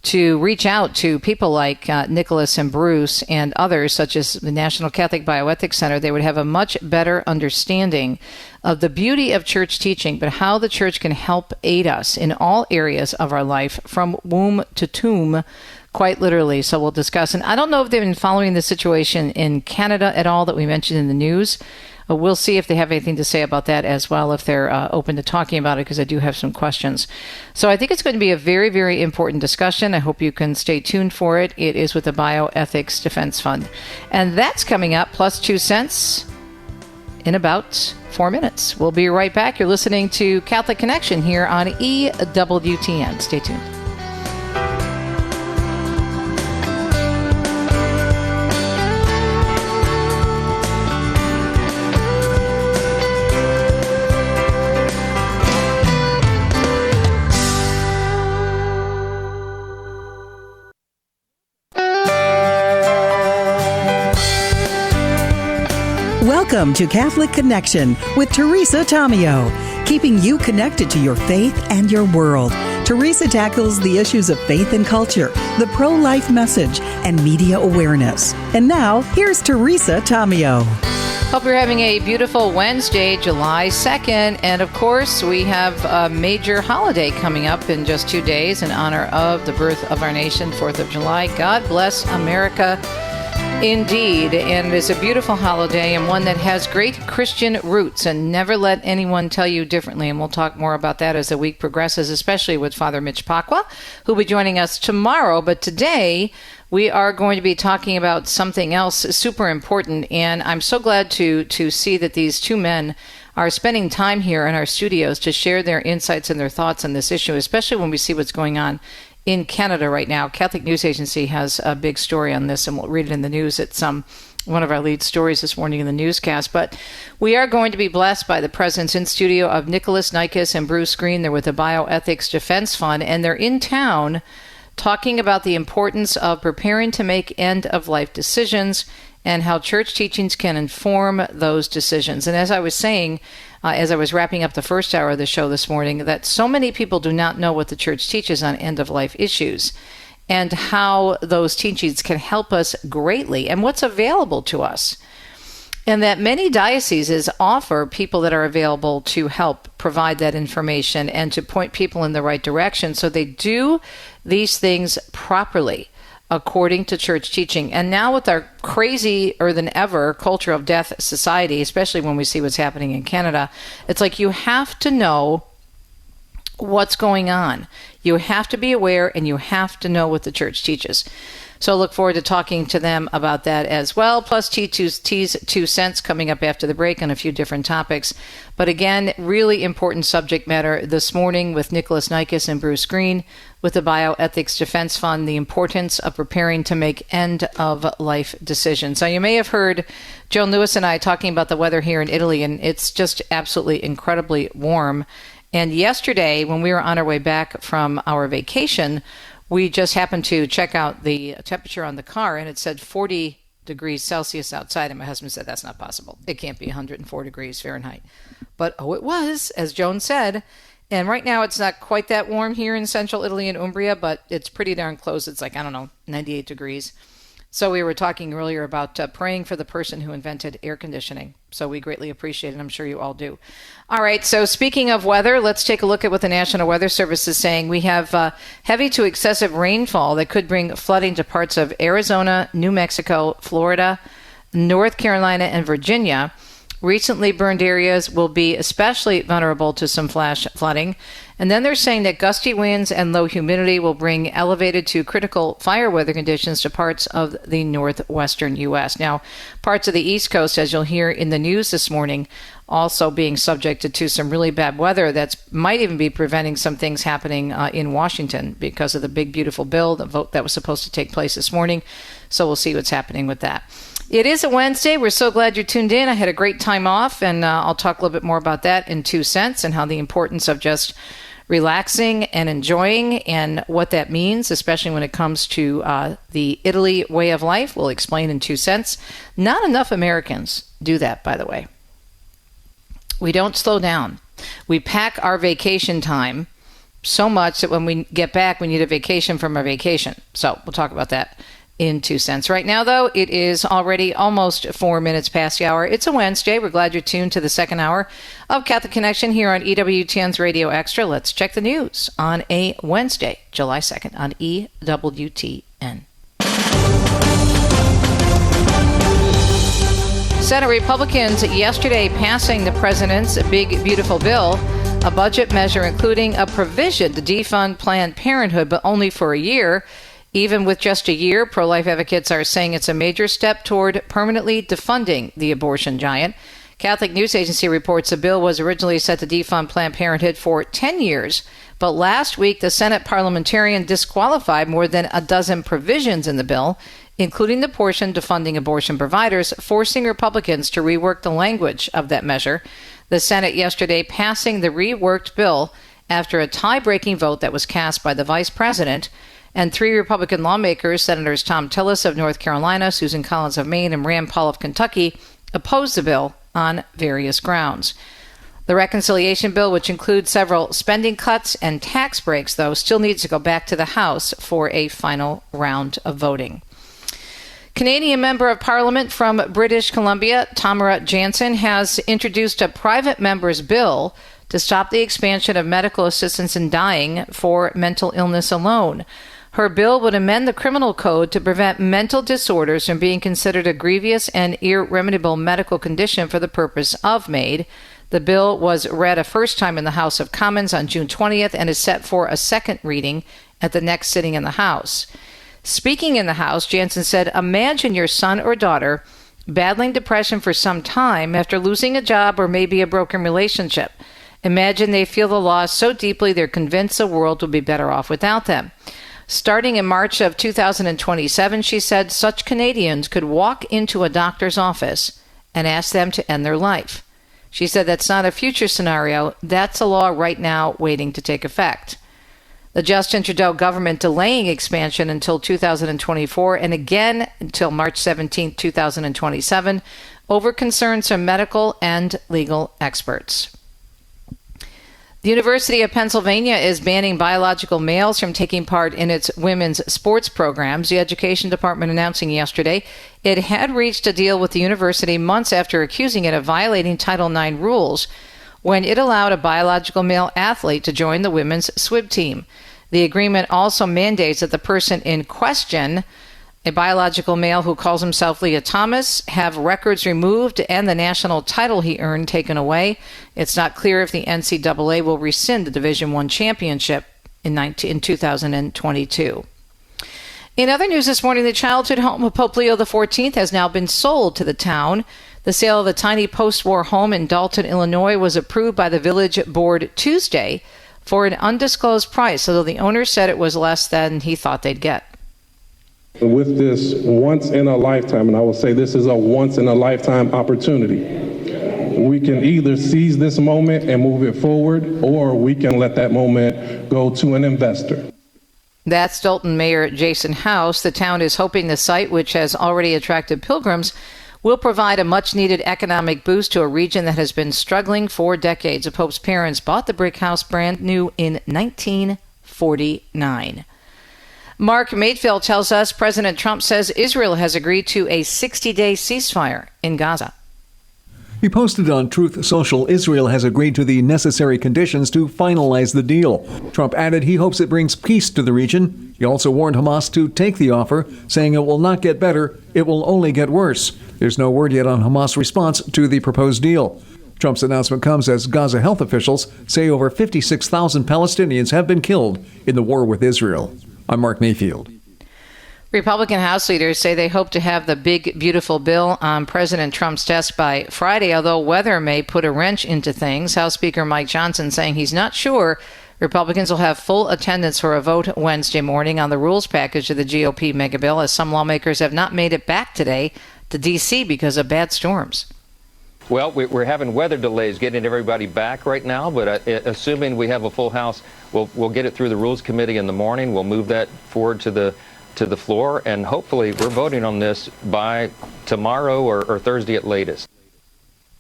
to reach out to people like Nikolas and Bruce and others, such as the National Catholic Bioethics Center, they would have a much better understanding of the beauty of church teaching, but how the church can help aid us in all areas of our life, from womb to tomb, quite literally. So we'll discuss. And I don't know if they've been following the situation in Canada at all that we mentioned in the news. We'll see if they have anything to say about that as well, if they're open to talking about it, because I do have some questions. So I think it's going to be a very, very important discussion. I hope you can stay tuned for it. It is with the Bioethics Defense Fund. And that's coming up, plus 2 cents, in about 4 minutes. We'll be right back. You're listening to Catholic Connection here on EWTN. Stay tuned. Welcome to Catholic Connection with Teresa Tomeo, keeping you connected to your faith and your world. Teresa tackles the issues of faith and culture, the pro-life message, and media awareness. And now, here's Teresa Tomeo. Hope you're having a beautiful Wednesday, July 2nd. And of course, we have a major holiday coming up in just 2 days in honor of the birth of our nation, 4th of July. God bless America. Indeed, and it's a beautiful holiday and one that has great Christian roots, and never let anyone tell you differently. And we'll talk more about that as the week progresses, especially with Father Mitch Pacwa, who will be joining us tomorrow. But today, we are going to be talking about something else super important, and I'm so glad to see that these two men are spending time here in our studios to share their insights and their thoughts on this issue, especially when we see what's going on in Canada right now. Catholic News Agency has a big story on this, and we'll read it in the news. It's one of our lead stories this morning in the newscast. But we are going to be blessed by the presence in studio of Nikolas, Nikas, and Bruce Green. They're with the Bioethics Defense Fund, and they're in town talking about the importance of preparing to make end-of-life decisions and how church teachings can inform those decisions. And as I was saying, as I was wrapping up the first hour of the show this morning, that so many people do not know what the church teaches on end-of-life issues and how those teachings can help us greatly and what's available to us. And that many dioceses offer people that are available to help provide that information and to point people in the right direction so they do these things properly according to church teaching. And now with our crazier than ever culture of death society, especially when we see what's happening in Canada, it's like you have to know what's going on. You have to be aware, and you have to know what the church teaches. So I look forward to talking to them about that as well, plus T's 2 cents coming up after the break on a few different topics. But again, really important subject matter this morning with Nikolas, Nikas, and Bruce Green with the Bioethics Defense Fund, the importance of preparing to make end-of-life decisions. So you may have heard Joan Lewis and I talking about the weather here in Italy, and it's just absolutely incredibly warm. And yesterday, when we were on our way back from our vacation, we just happened to check out the temperature on the car, and it said 40 degrees Celsius outside. And my husband said, that's not possible. It can't be 104 degrees Fahrenheit. But, it was, as Joan said. And right now, it's not quite that warm here in central Italy and Umbria, but it's pretty darn close. It's like, 98 degrees. So we were talking earlier about praying for the person who invented air conditioning. So we greatly appreciate it. I'm sure you all do. All right. So speaking of weather, let's take a look at what the National Weather Service is saying. We have heavy to excessive rainfall that could bring flooding to parts of Arizona, New Mexico, Florida, North Carolina, and Virginia. Recently burned areas will be especially vulnerable to some flash flooding. And then they're saying that gusty winds and low humidity will bring elevated to critical fire weather conditions to parts of the northwestern U.S. Now, parts of the East Coast, as you'll hear in the news this morning, also being subjected to some really bad weather that might even be preventing some things happening in Washington because of the big, beautiful bill, the vote that was supposed to take place this morning. So we'll see what's happening with that. It is a Wednesday. We're so glad you're tuned in. I had a great time off, and I'll talk a little bit more about that in 2 cents and how the importance of just relaxing and enjoying and what that means, especially when it comes to the Italy way of life. We'll explain in 2 cents. Not enough Americans do that, by the way. We don't slow down. We pack our vacation time so much that when we get back, we need a vacation from our vacation. So we'll talk about that in 2 cents. Right now, though, it is already almost 4 minutes past the hour. It's a Wednesday. We're glad you're tuned to the second hour of Catholic Connection here on EWTN's Radio Extra. Let's check the news on a Wednesday, July 2nd on EWTN. Senate Republicans yesterday passing the president's big, beautiful bill, a budget measure including a provision to defund Planned Parenthood, but only for a year. Even with just a year, pro-life advocates are saying it's a major step toward permanently defunding the abortion giant. Catholic News Agency reports the bill was originally set to defund Planned Parenthood for 10 years, but last week the Senate parliamentarian disqualified more than a dozen provisions in the bill, including the portion defunding abortion providers, forcing Republicans to rework the language of that measure. The Senate yesterday passing the reworked bill after a tie-breaking vote that was cast by the vice president. And 3 Republican lawmakers, Senators Tom Tillis of North Carolina, Susan Collins of Maine, and Rand Paul of Kentucky, opposed the bill on various grounds. The reconciliation bill, which includes several spending cuts and tax breaks, though, still needs to go back to the House for a final round of voting. Canadian Member of Parliament from British Columbia, Tamara Jansen, has introduced a private member's bill to stop the expansion of medical assistance in dying for mental illness alone. Her bill would amend the criminal code to prevent mental disorders from being considered a grievous and irremediable medical condition for the purpose of MAID. The bill was read a first time in the House of Commons on June 20th and is set for a second reading at the next sitting in the House. Speaking in the House, Jansen said, "Imagine your son or daughter battling depression for some time after losing a job or maybe a broken relationship. Imagine they feel the loss so deeply they're convinced the world would be better off without them. Starting in March of 2027, she said, such Canadians could walk into a doctor's office and ask them to end their life. She said that's not a future scenario. That's a law right now waiting to take effect. The Justin Trudeau government delaying expansion until 2024 and again until March 17, 2027, over concerns from medical and legal experts. The University of Pennsylvania is banning biological males from taking part in its women's sports programs. The Education Department announcing yesterday it had reached a deal with the university months after accusing it of violating Title IX rules when it allowed a biological male athlete to join the women's swim team. The agreement also mandates that the person in question, a biological male who calls himself Leah Thomas, have records removed and the national title he earned taken away. It's not clear if the NCAA will rescind the Division I championship in 2022. In other news this morning, the childhood home of Pope Leo XIV has now been sold to the town. The sale of the tiny post-war home in Dalton, Illinois was approved by the village board Tuesday for an undisclosed price, although the owner said it was less than he thought they'd get. With this once-in-a-lifetime, and I will say this is a once-in-a-lifetime opportunity, we can either seize this moment and move it forward, or we can let that moment go to an investor. That's Dalton Mayor Jason House. The town is hoping the site, which has already attracted pilgrims, will provide a much-needed economic boost to a region that has been struggling for decades. The Pope's parents bought the brick house brand new in 1949. Mark Mayfield tells us President Trump says Israel has agreed to a 60-day ceasefire in Gaza. He posted on Truth Social, Israel has agreed to the necessary conditions to finalize the deal. Trump added he hopes it brings peace to the region. He also warned Hamas to take the offer, saying it will not get better, it will only get worse. There's no word yet on Hamas' response to the proposed deal. Trump's announcement comes as Gaza health officials say over 56,000 Palestinians have been killed in the war with Israel. I'm Mark Mayfield. Republican House leaders say they hope to have the big, beautiful bill on President Trump's desk by Friday, although weather may put a wrench into things. House Speaker Mike Johnson saying he's not sure Republicans will have full attendance for a vote Wednesday morning on the rules package of the GOP mega bill, as some lawmakers have not made it back today to D.C. because of bad storms. Well, we're having weather delays getting everybody back right now, but assuming we have a full House, we'll get it through the Rules Committee in the morning. We'll move that forward to the floor, and hopefully we're voting on this by tomorrow or Thursday at latest.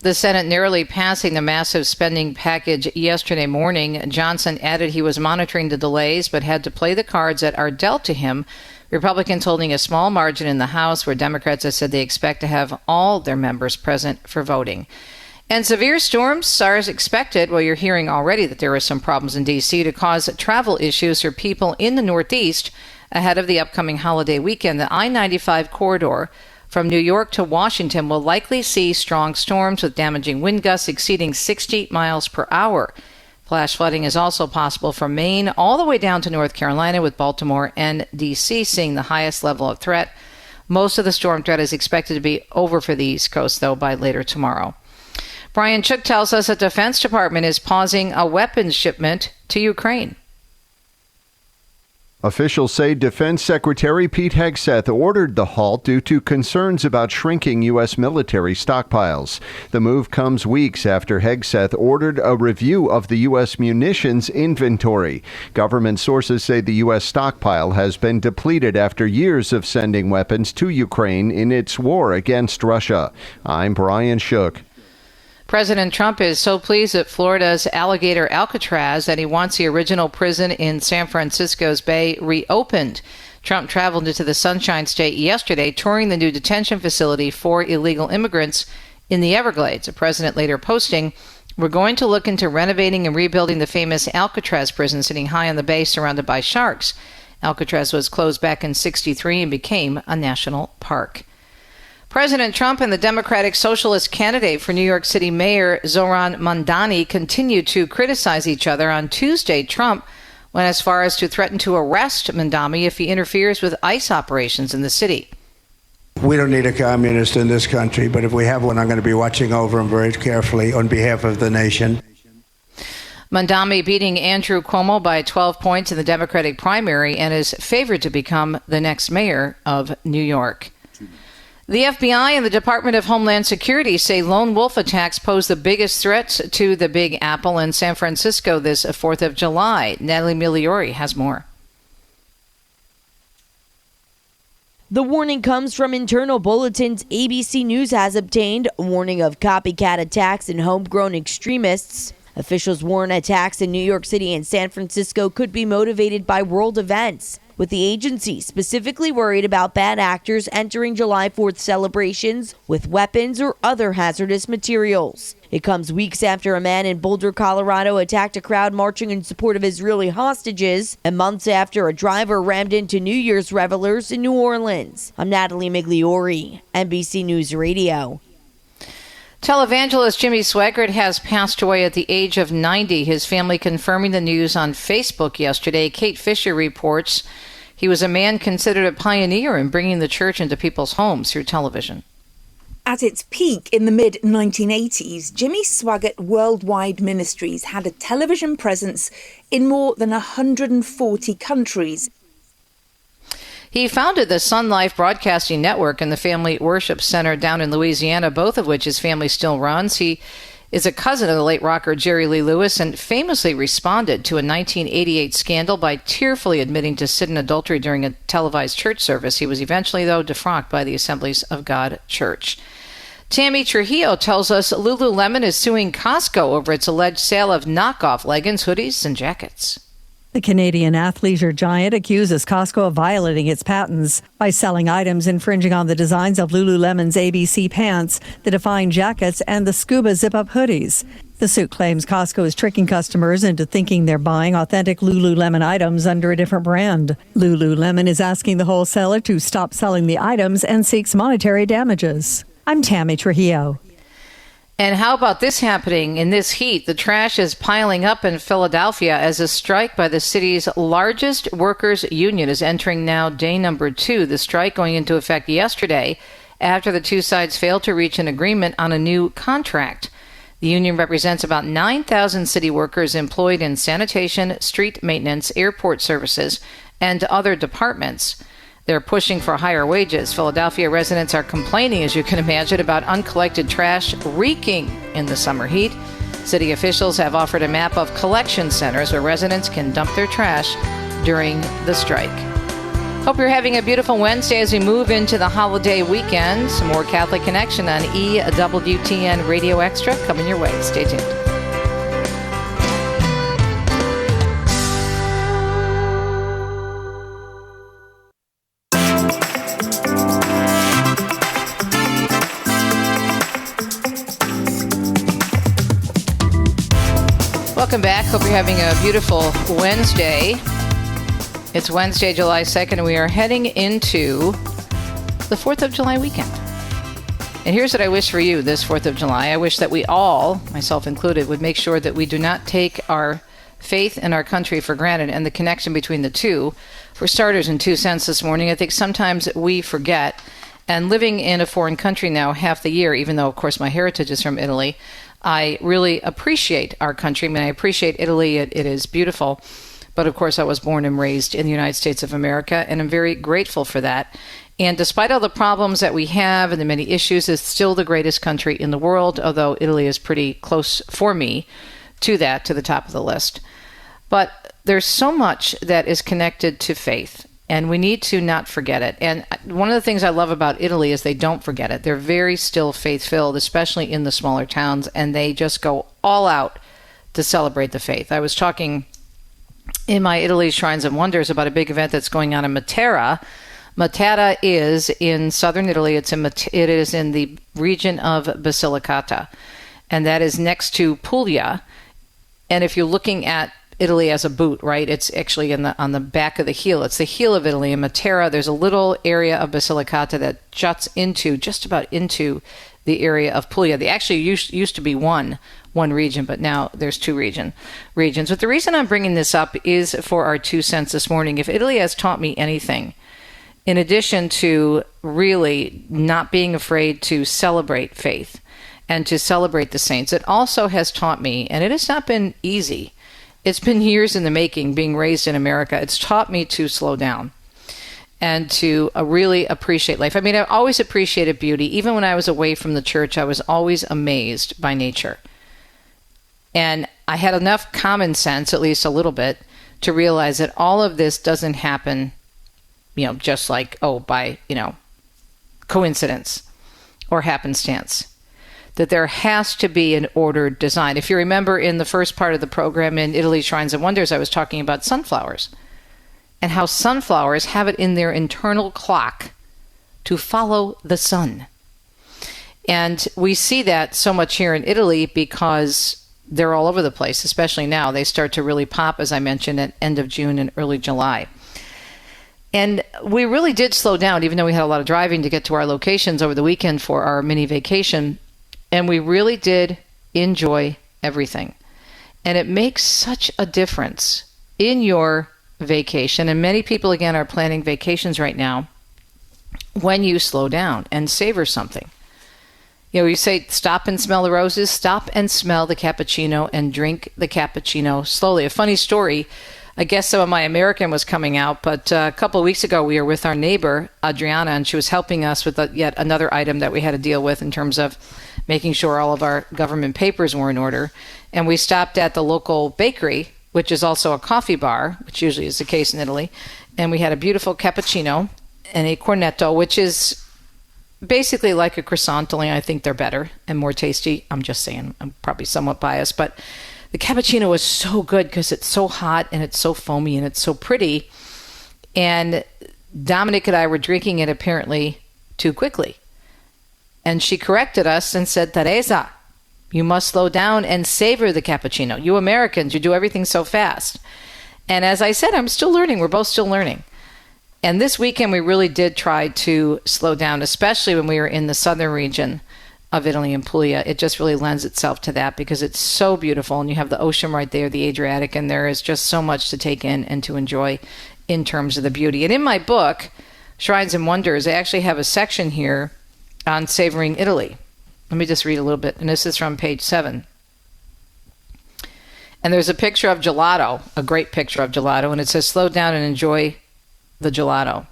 The Senate narrowly passing the massive spending package yesterday morning. Johnson added he was monitoring the delays but had to play the cards that are dealt to him. Republicans holding a small margin in the House, where Democrats have said they expect to have all their members present for voting. And severe storms are as expected. Well, you're hearing already that there are some problems in D.C. to cause travel issues for people in the Northeast ahead of the upcoming holiday weekend. The I-95 corridor from New York to Washington will likely see strong storms with damaging wind gusts exceeding 60 miles per hour. Flash flooding is also possible from Maine all the way down to North Carolina, with Baltimore and D.C. seeing the highest level of threat. Most of the storm threat is expected to be over for the East Coast, though, by later tomorrow. Brian Chook tells us the Defense Department is pausing a weapons shipment to Ukraine. Officials say Defense Secretary Pete Hegseth ordered the halt due to concerns about shrinking U.S. military stockpiles. The move comes weeks after Hegseth ordered a review of the U.S. munitions inventory. Government sources say the U.S. stockpile has been depleted after years of sending weapons to Ukraine in its war against Russia. I'm Brian Shook. President Trump is so pleased at Florida's alligator Alcatraz that he wants the original prison in San Francisco's Bay reopened. Trump traveled into the Sunshine State yesterday, touring the new detention facility for illegal immigrants in the Everglades. The president later posting, "We're going to look into renovating and rebuilding the famous Alcatraz prison sitting high on the bay surrounded by sharks." Alcatraz was closed back in '63 and became a national park. President Trump and the Democratic Socialist candidate for New York City Mayor Zoran Mandani continued to criticize each other. On Tuesday, Trump went as far as to threaten to arrest Mandani if he interferes with ICE operations in the city. We don't need a communist in this country, but if we have one, I'm going to be watching over him very carefully on behalf of the nation. Mandani beating Andrew Cuomo by 12 points in the Democratic primary and is favored to become the next mayor of New York. The FBI and the Department of Homeland Security say lone wolf attacks pose the biggest threats to the Big Apple in San Francisco this 4th of July. Natalie Migliori has more. The warning comes from internal bulletins ABC News has obtained, a warning of copycat attacks and homegrown extremists. Officials warn attacks in New York City and San Francisco could be motivated by world events, with the agency specifically worried about bad actors entering July 4th celebrations with weapons or other hazardous materials. It comes weeks after a man in Boulder, Colorado attacked a crowd marching in support of Israeli hostages, and months after a driver rammed into New Year's revelers in New Orleans. I'm Natalie Migliori, NBC News Radio. Televangelist Jimmy Swaggart has passed away at the age of 90. His family confirming the news on Facebook yesterday. Kate Fisher reports he was a man considered a pioneer in bringing the church into people's homes through television. At its peak in the mid-1980s, Jimmy Swaggart Worldwide Ministries had a television presence in more than 140 countries. He founded the Sun Life Broadcasting Network and the Family Worship Center down in Louisiana, both of which his family still runs. He is a cousin of the late rocker Jerry Lee Lewis and famously responded to a 1988 scandal by tearfully admitting to sin and adultery during a televised church service. He was eventually, though, defrocked by the Assemblies of God Church. Tammy Trujillo tells us Lululemon is suing Costco over its alleged sale of knockoff leggings, hoodies, and jackets. The Canadian athleisure giant accuses Costco of violating its patents by selling items infringing on the designs of Lululemon's ABC pants, the Define jackets, and the Scuba zip-up hoodies. The suit claims Costco is tricking customers into thinking they're buying authentic Lululemon items under a different brand. Lululemon is asking the wholesaler to stop selling the items and seeks monetary damages. I'm Tammy Trujillo. And how about this happening in this heat? The trash is piling up in Philadelphia as a strike by the city's largest workers' union is entering now day number 2. The strike going into effect yesterday after the two sides failed to reach an agreement on a new contract. The union represents about 9,000 city workers employed in sanitation, street maintenance, airport services, and other departments. They're pushing for higher wages. Philadelphia residents are complaining, as you can imagine, about uncollected trash reeking in the summer heat. City officials have offered a map of collection centers where residents can dump their trash during the strike. Hope you're having a beautiful Wednesday as we move into the holiday weekend. Some more Catholic Connection on EWTN Radio Extra coming your way. Stay tuned. Welcome back. Hope you're having a beautiful Wednesday. It's Wednesday, July 2nd, and we are heading into the 4th of July weekend. And here's what I wish for you this 4th of July. I wish that we all, myself included, would make sure that we do not take our faith and our country for granted and the connection between the two. For starters, in 2 cents this morning, I think sometimes we forget. And living in a foreign country now half the year, even though, of course, my heritage is from Italy, I really appreciate our country. I mean, I appreciate Italy. It is beautiful. But of course, I was born and raised in the United States of America, and I'm very grateful for that. And despite all the problems that we have and the many issues, it's still the greatest country in the world, although Italy is pretty close for me to that, to the top of the list. But there's so much that is connected to faith. And we need to not forget it. And one of the things I love about Italy is they don't forget it. They're very still faith-filled, especially in the smaller towns, and they just go all out to celebrate the faith. I was talking in my Italy Shrines and Wonders about a big event that's going on in Matera. Matera is in southern Italy. It is in the region of Basilicata, and that is next to Puglia. And if you're looking at Italy as a boot, right? It's actually on the back of the heel. It's the heel of Italy. In Matera, there's a little area of Basilicata that juts just about into the area of Puglia. They actually used to be one region, but now there's two regions. But the reason I'm bringing this up is for our 2 cents this morning. If Italy has taught me anything, in addition to really not being afraid to celebrate faith and to celebrate the saints, it also has taught me, and it has not been easy. It's been years in the making, being raised in America. It's taught me to slow down and to really appreciate life. I mean, I always appreciated beauty. Even when I was away from the church, I was always amazed by nature. And I had enough common sense, at least a little bit, to realize that all of this doesn't happen, just like, by, coincidence or happenstance. That there has to be an ordered design. If you remember in the first part of the program in Italy Shrines and Wonders, I was talking about sunflowers and how sunflowers have it in their internal clock to follow the sun. And we see that so much here in Italy because they're all over the place, especially now. They start to really pop, as I mentioned, at end of June and early July. And we really did slow down, even though we had a lot of driving to get to our locations over the weekend for our mini vacation. And we really did enjoy everything. And it makes such a difference in your vacation. And many people, again, are planning vacations right now when you slow down and savor something. You say, stop and smell the roses, stop and smell the cappuccino and drink the cappuccino slowly. A funny story, I guess some of my American was coming out, but a couple of weeks ago we were with our neighbor, Adriana, and she was helping us with yet another item that we had to deal with in terms of making sure all of our government papers were in order. And we stopped at the local bakery, which is also a coffee bar, which usually is the case in Italy. And we had a beautiful cappuccino and a cornetto, which is basically like a croissant, only I think they're better and more tasty. I'm just saying, I'm probably somewhat biased, but the cappuccino was so good because it's so hot and it's so foamy and it's so pretty. And Dominic and I were drinking it apparently too quickly. And she corrected us and said, Teresa, you must slow down and savor the cappuccino. You Americans, you do everything so fast. And as I said, I'm still learning. We're both still learning. And this weekend, we really did try to slow down, especially when we were in the southern region of Italy and Puglia. It just really lends itself to that because it's so beautiful. And you have the ocean right there, the Adriatic, and there is just so much to take in and to enjoy in terms of the beauty. And in my book, Shrines and Wonders, I actually have a section here on savoring Italy. Let me just read a little bit. And this is from page 7. And there's a picture of gelato, a great picture of gelato, and it says, slow down and enjoy the gelato.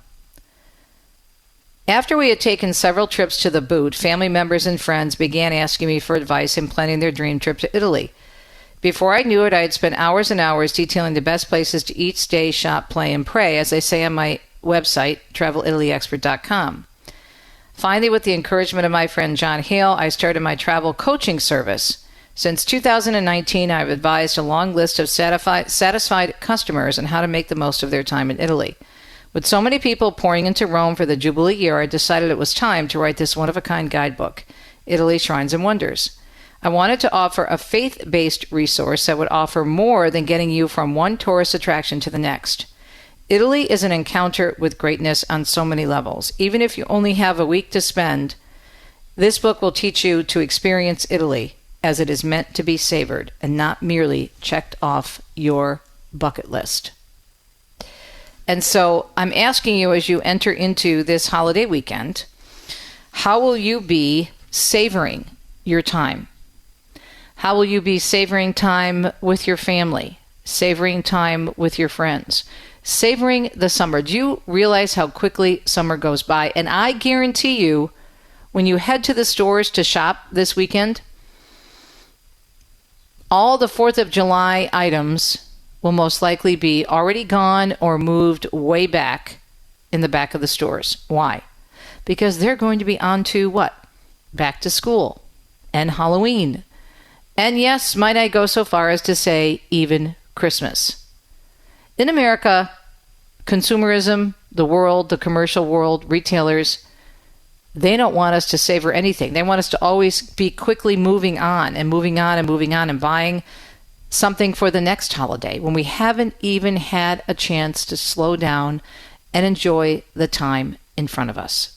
After we had taken several trips to the boot, family members and friends began asking me for advice in planning their dream trip to Italy. Before I knew it, I had spent hours and hours detailing the best places to eat, stay, shop, play, and pray, as they say on my website, travelitalyexpert.com. Finally, with the encouragement of my friend John Hale, I started my travel coaching service. Since 2019, I've advised a long list of satisfied customers on how to make the most of their time in Italy. With so many people pouring into Rome for the Jubilee year, I decided it was time to write this one-of-a-kind guidebook, Italy Shrines and Wonders. I wanted to offer a faith-based resource that would offer more than getting you from one tourist attraction to the next. Italy is an encounter with greatness on so many levels. Even if you only have a week to spend, this book will teach you to experience Italy as it is meant to be savored and not merely checked off your bucket list. And so I'm asking you, as you enter into this holiday weekend, how will you be savoring your time? How will you be savoring time with your family, savoring time with your friends, savoring the summer? Do you realize how quickly summer goes by? And I guarantee you, when you head to the stores to shop this weekend, all the 4th of July items will most likely be already gone or moved way back in the back of the stores. Why? Because they're going to be on to what? Back to school and Halloween. And yes, might I go so far as to say even Christmas. In America, consumerism, the world, the commercial world, retailers, they don't want us to savor anything. They want us to always be quickly moving on and moving on and moving on and buying something for the next holiday when we haven't even had a chance to slow down and enjoy the time in front of us.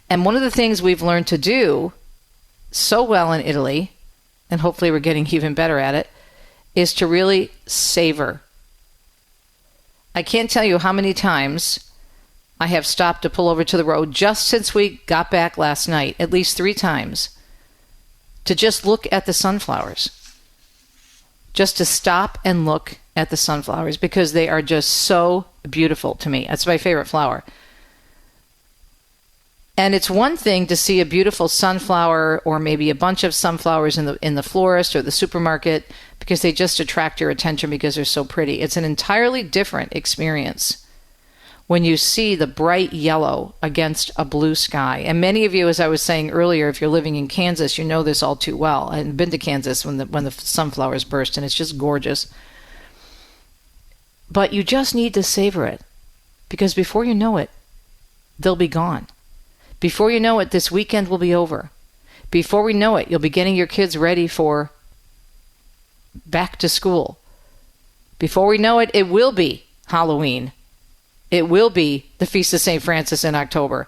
And one of the things we've learned to do so well in Italy, and hopefully we're getting even better at it, is to really savor. I can't tell you how many times I have stopped to pull over to the road just since we got back last night, at least 3 times, to just look at the sunflowers. Just to stop and look at the sunflowers because they are just so beautiful to me. That's my favorite flower. And it's one thing to see a beautiful sunflower or maybe a bunch of sunflowers in the florist or the supermarket because they just attract your attention because they're so pretty. It's an entirely different experience when you see the bright yellow against a blue sky. And many of you, as I was saying earlier, if you're living in Kansas, you know this all too well. I've been to Kansas when the sunflowers burst, and it's just gorgeous. But you just need to savor it because before you know it, they'll be gone. Before you know it, this weekend will be over. Before we know it, you'll be getting your kids ready for back to school. Before we know it, it will be Halloween. It will be the Feast of St. Francis in October.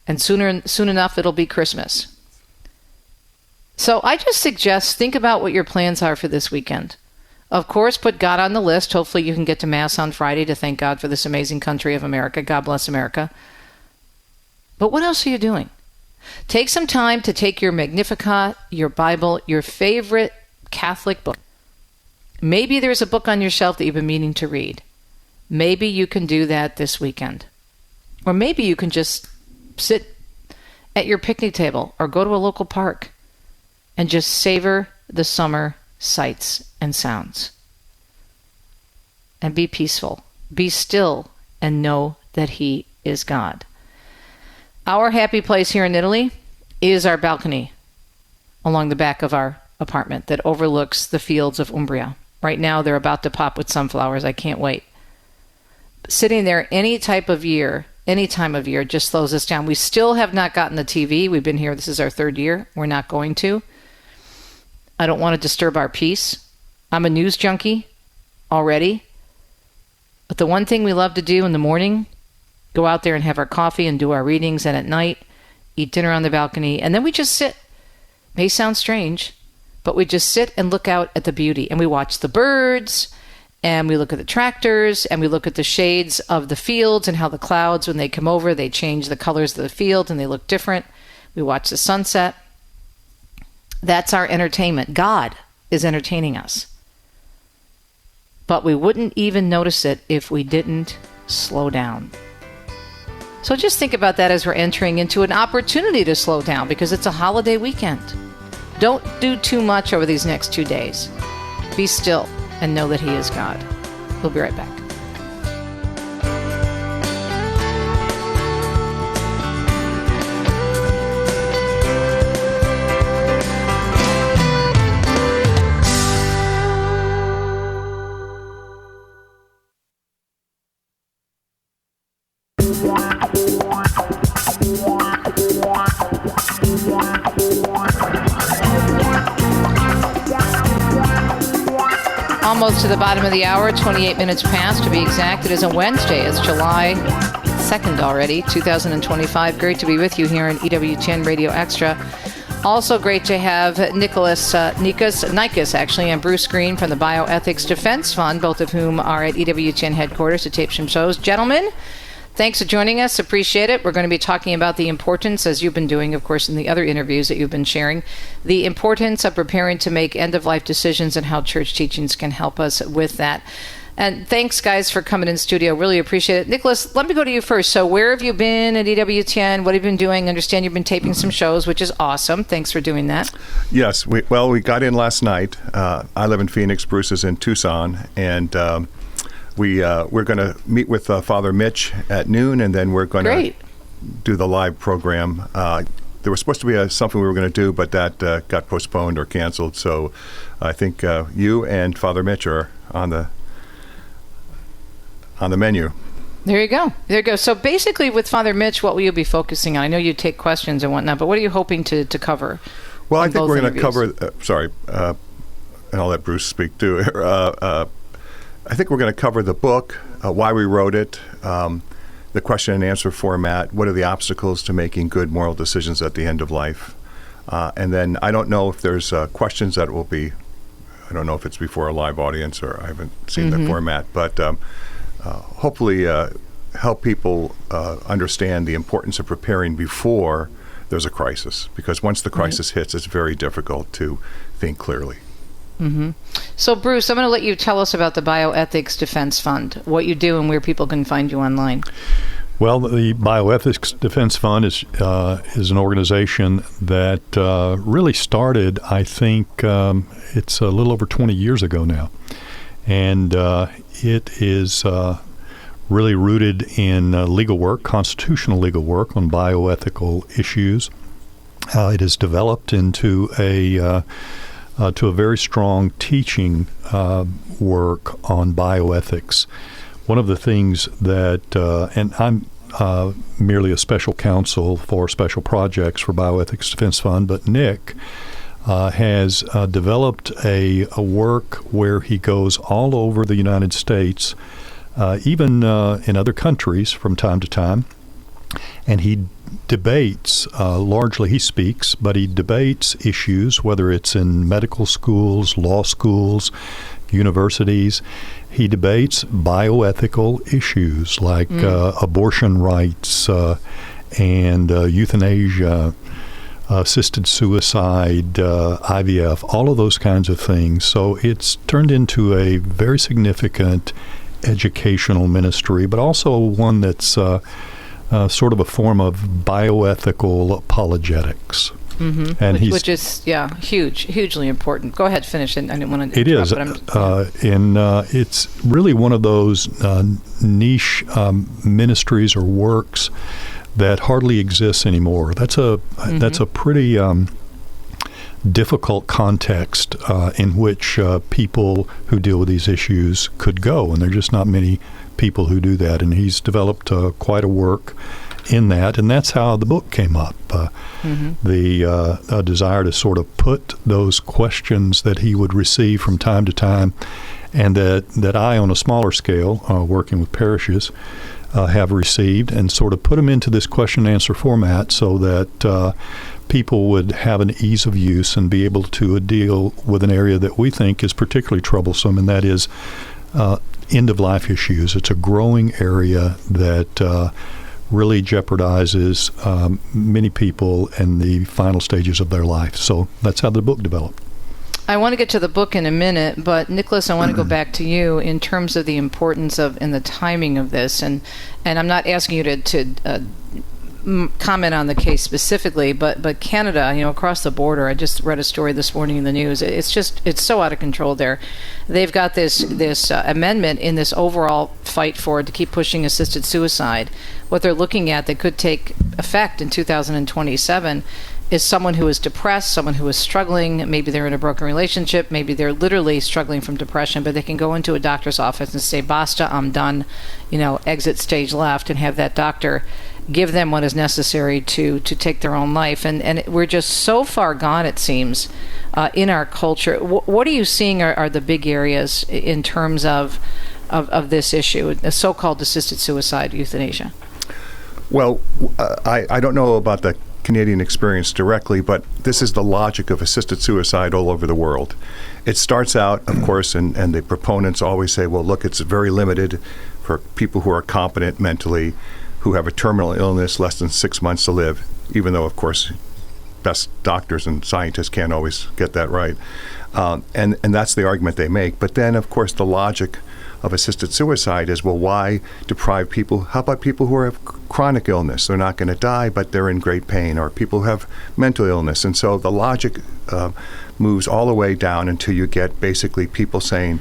And soon enough, it'll be Christmas. So I just suggest think about what your plans are for this weekend. Of course, put God on the list. Hopefully you can get to Mass on Friday to thank God for this amazing country of America. God bless America. But what else are you doing? Take some time to take your Magnificat, your Bible, your favorite Catholic book. Maybe there's a book on your shelf that you've been meaning to read. Maybe you can do that this weekend. Or maybe you can just sit at your picnic table or go to a local park and just savor the summer sights and sounds. And be peaceful. Be still and know that He is God. Our happy place here in Italy is our balcony along the back of our apartment that overlooks the fields of Umbria. Right now, they're about to pop with sunflowers. I can't wait. Sitting there any time of year just slows us down. We still have not gotten the TV. We've been here. This is our 3rd year. We're not going to. I don't want to disturb our peace. I'm a news junkie already. But the one thing we love to do in the morning, go out there and have our coffee and do our readings, and at night, eat dinner on the balcony. And then we just sit. May sound strange, but we just sit and look out at the beauty. And we watch the birds, and we look at the tractors, and we look at the shades of the fields and how the clouds, when they come over, they change the colors of the field and they look different. We watch the sunset. That's our entertainment. God is entertaining us. But we wouldn't even notice it if we didn't slow down. So just think about that as we're entering into an opportunity to slow down because it's a holiday weekend. Don't do too much over these next 2 days. Be still and know that He is God. We'll be right back. Almost to the bottom of the hour, 28 minutes past to be exact. It is a Wednesday. It's July 2nd already, 2025. Great to be with you here on EWTN Radio Extra. Also great to have Nikas, actually, and Bruce Green from the Bioethics Defense Fund, both of whom are at EWTN headquarters to tape some shows. Gentlemen, thanks for joining us. Appreciate it. We're going to be talking about the importance, as you've been doing, of course, in the other interviews that you've been sharing, the importance of preparing to make end-of-life decisions and how church teachings can help us with that. And thanks, guys, for coming in studio. Really appreciate it. Nikolas, let me go to you first. So where have you been at EWTN? What have you been doing? I understand you've been taping some shows, which is awesome. Thanks for doing that. Yes. We got in last night. I live in Phoenix. Bruce is in Tucson. And we're going to meet with Father Mitch at noon, and then we're going to do the live program. There was supposed to be something we were going to do, but that got postponed or canceled. So I think you and Father Mitch are on the menu. There you go. There you go. So basically with Father Mitch, what will you be focusing on? I know you take questions and whatnot, but what are you hoping to cover? Well, I think we're going to cover, and I'll let Bruce speak too. I think we're going to cover the book, why we wrote it, the question and answer format, what are the obstacles to making good moral decisions at the end of life. And then I don't know if there's questions that will be, I don't know if it's before a live audience or I haven't seen the format, but hopefully help people understand the importance of preparing before there's a crisis. Because once the crisis hits, it's very difficult to think clearly. So, Bruce, I'm going to let you tell us about the Bioethics Defense Fund, what you do and where people can find you online. Well, the Bioethics Defense Fund is an organization that really started, I think, it's a little over 20 years ago now. And it is really rooted in legal work, constitutional legal work on bioethical issues. It has developed into a very strong teaching work on bioethics. One of the things that, and I'm merely a special counsel for special projects for Bioethics Defense Fund, but Nick has developed a work where he goes all over the United States, even in other countries from time to time, and he debates, largely he speaks, but he debates issues, whether it's in medical schools, law schools, universities. He debates bioethical issues like abortion rights and euthanasia, assisted suicide, IVF, all of those kinds of things. So it's turned into a very significant educational ministry, but also one that's sort of a form of bioethical apologetics. And which is, hugely important. Go ahead, finish it. I didn't want to It is. And it's really one of those niche ministries or works that hardly exists anymore. That's a pretty difficult context in which people who deal with these issues could go, and there are just not many people who do that. And he's developed quite a work in that, and that's how the book came up. The desire to sort of put those questions that he would receive from time to time, and that I, on a smaller scale, working with parishes, have received, and sort of put them into this question and answer format so that people would have an ease of use and be able to deal with an area that we think is particularly troublesome, and that is end-of-life issues. It's a growing area that really jeopardizes many people in the final stages of their life. So that's how the book developed. I want to get to the book in a minute, but Nikolas, I want to go back to you in terms of the importance of and the timing of this. And I'm not asking you to comment on the case specifically, but Canada, across the border, I just read a story this morning in the news. It's so out of control there. They've got this amendment in this overall fight to keep pushing assisted suicide. What they're looking at that could take effect in 2027 is someone who is depressed, someone who is struggling. Maybe they're in a broken relationship. Maybe they're literally struggling from depression, but they can go into a doctor's office and say, basta, I'm done, exit stage left, and have that doctor give them what is necessary to take their own life. And we're just so far gone, it seems, in our culture. What are you seeing are the big areas in terms of this issue, the so-called assisted suicide, euthanasia? Well, I don't know about the Canadian experience directly, but this is the logic of assisted suicide all over the world. It starts out, of course, and the proponents always say, well, look, it's very limited for people who are competent mentally, who have a terminal illness, less than 6 months to live, even though, of course, best doctors and scientists can't always get that right. And that's the argument they make. But then, of course, the logic of assisted suicide is, well, why deprive people? How about people who have chronic illness? They're not going to die, but they're in great pain, or people who have mental illness. And so the logic moves all the way down until you get basically people saying,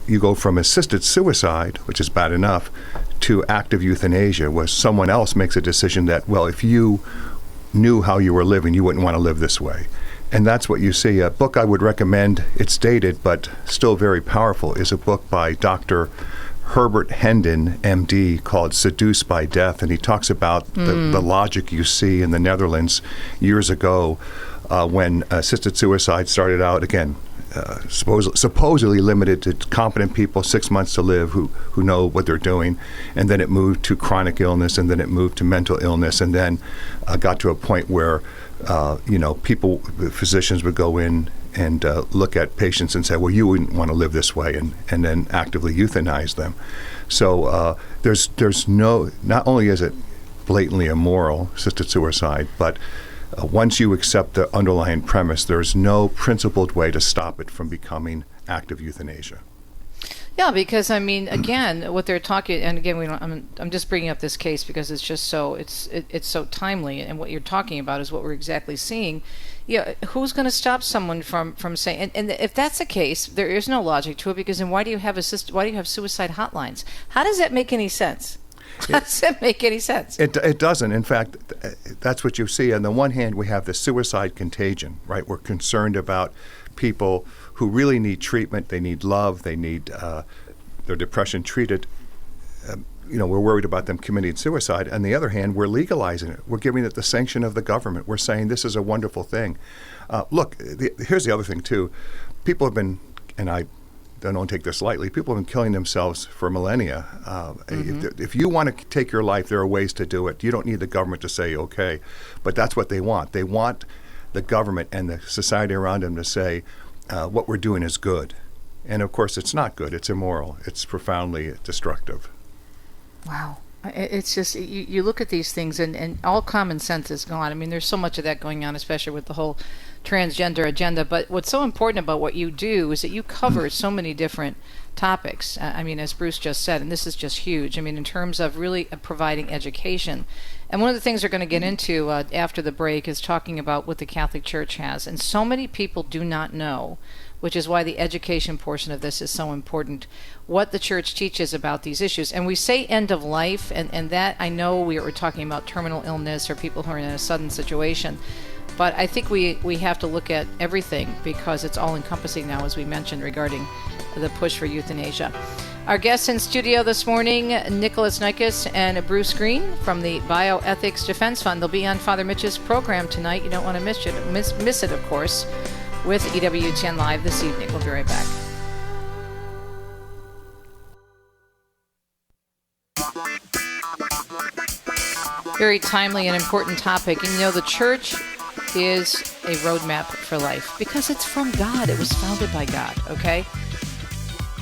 you go from assisted suicide, which is bad enough, to active euthanasia, where someone else makes a decision that, well, if you knew how you were living, you wouldn't want to live this way. And that's what you see. A book I would recommend, it's dated but still very powerful, is a book by Dr. Herbert Hendon, MD, called Seduced by Death. And he talks about the logic you see in the Netherlands years ago when assisted suicide started out, again, supposedly limited to competent people, 6 months to live, who know what they're doing. And then it moved to chronic illness, and then it moved to mental illness, and then got to a point where physicians would go in and look at patients and say, well, you wouldn't want to live this way, and then actively euthanize them. So there's no, not only is it blatantly immoral, assisted suicide, but once you accept the underlying premise, there's no principled way to stop it from becoming active euthanasia. Yeah, because I mean, again, what they're talking, and again, I'm just bringing up this case because it's just so it's so timely, and what you're talking about is what we're exactly seeing. Yeah, who's going to stop someone from saying? And if that's the case, there is no logic to it, because then why do you have suicide hotlines? How does that make any sense? How does that make any sense? It doesn't. In fact, that's what you see. On the one hand, we have the suicide contagion, right? We're concerned about people who really need treatment. They need love. They need their depression treated. We're worried about them committing suicide. On the other hand, we're legalizing it. We're giving it the sanction of the government. We're saying this is a wonderful thing. Look, here's the other thing, too. People have been, and I don't take this lightly, people have been killing themselves for millennia. If you want to take your life, there are ways to do it. You don't need the government to say, okay. But that's what they want. They want the government and the society around them to say, what we're doing is good. And of course, it's not good. It's immoral. It's profoundly destructive. Wow. It's just, you look at these things and all common sense is gone. I mean, there's so much of that going on, especially with the whole transgender agenda. But what's so important about what you do is that you cover so many different topics. I mean, as Bruce just said, and this is just huge. I mean, in terms of really providing education. And one of the things we're going to get into after the break is talking about what the Catholic Church has. And so many people do not know, which is why the education portion of this is so important, what the church teaches about these issues. And we say end of life, and that, I know we were talking about terminal illness or people who are in a sudden situation, but I think we have to look at everything because it's all encompassing now, as we mentioned, regarding the push for euthanasia. Our guests in studio this morning, Nikolas, Nikas, and Bruce Green from the Bioethics Defense Fund. They'll be on Father Mitch's program tonight. You don't want to miss it, of course, with EWTN Live this evening. We'll be right back. Very timely and important topic. And the church is a roadmap for life because it's from God. It was founded by God, okay?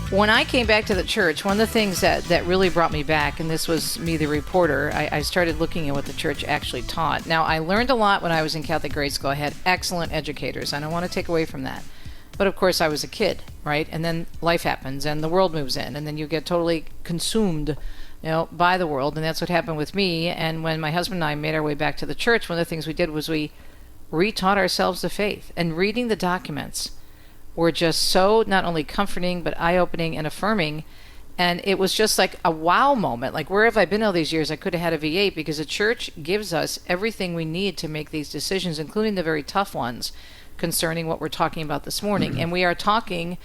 When I came back to the church, one of the things that really brought me back, and this was me, the reporter, I started looking at what the church actually taught. Now, I learned a lot when I was in Catholic grade school. I had excellent educators. I don't want to take away from that. But of course, I was a kid, right? And then life happens, and the world moves in, and then you get totally consumed by the world, and that's what happened with me. And when my husband and I made our way back to the church, one of the things we did was we retaught ourselves the faith, and reading the documents were just so not only comforting but eye-opening and affirming. And it was just like a wow moment. Like, where have I been all these years? I could have had a V8, because the church gives us everything we need to make these decisions, including the very tough ones concerning what we're talking about this morning. And we are talking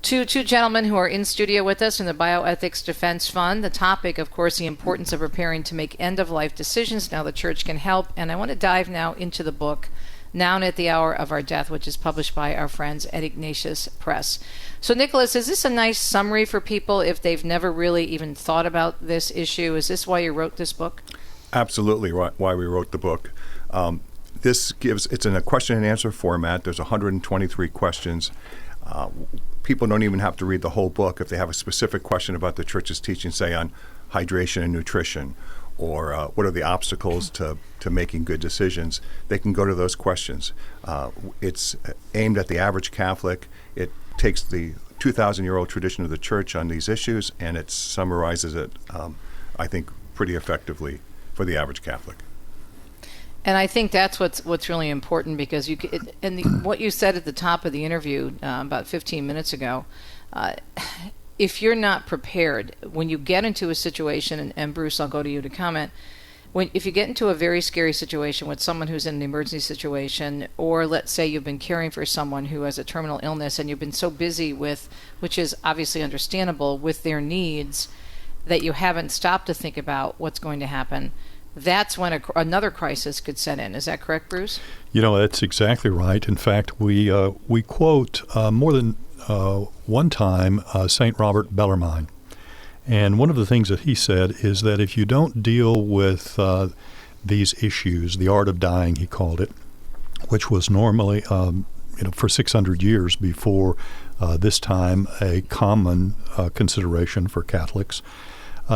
to two gentlemen who are in studio with us in the Bioethics Defense Fund. The topic, of course, the importance of preparing to make end-of-life decisions. Now the church can help. And I want to dive now into the book, Now and at the Hour of Our Death, which is published by our friends at Ignatius Press. So, Nikolas, is this a nice summary for people if they've never really even thought about this issue? Is this why you wrote this book? Absolutely why we wrote the book. It's in a question and answer format. There's 123 questions. People don't even have to read the whole book. If they have a specific question about the church's teaching, say on hydration and nutrition, or what are the obstacles to making good decisions, they can go to those questions. It's aimed at the average Catholic. It takes the 2,000-year-old tradition of the church on these issues, and it summarizes it, I think, pretty effectively for the average Catholic. And I think that's what's really important, because what you said at the top of the interview about 15 minutes ago, if you're not prepared, when you get into a situation, and Bruce, I'll go to you to comment, if you get into a very scary situation with someone who's in an emergency situation, or let's say you've been caring for someone who has a terminal illness and you've been so busy with, which is obviously understandable, with their needs, that you haven't stopped to think about what's going to happen, that's when another crisis could set in. Is that correct, Bruce? That's exactly right. In fact, we quote more than one time St. Robert Bellarmine. And one of the things that he said is that if you don't deal with these issues, the art of dying, he called it, which was normally, for 600 years before this time, a common consideration for Catholics.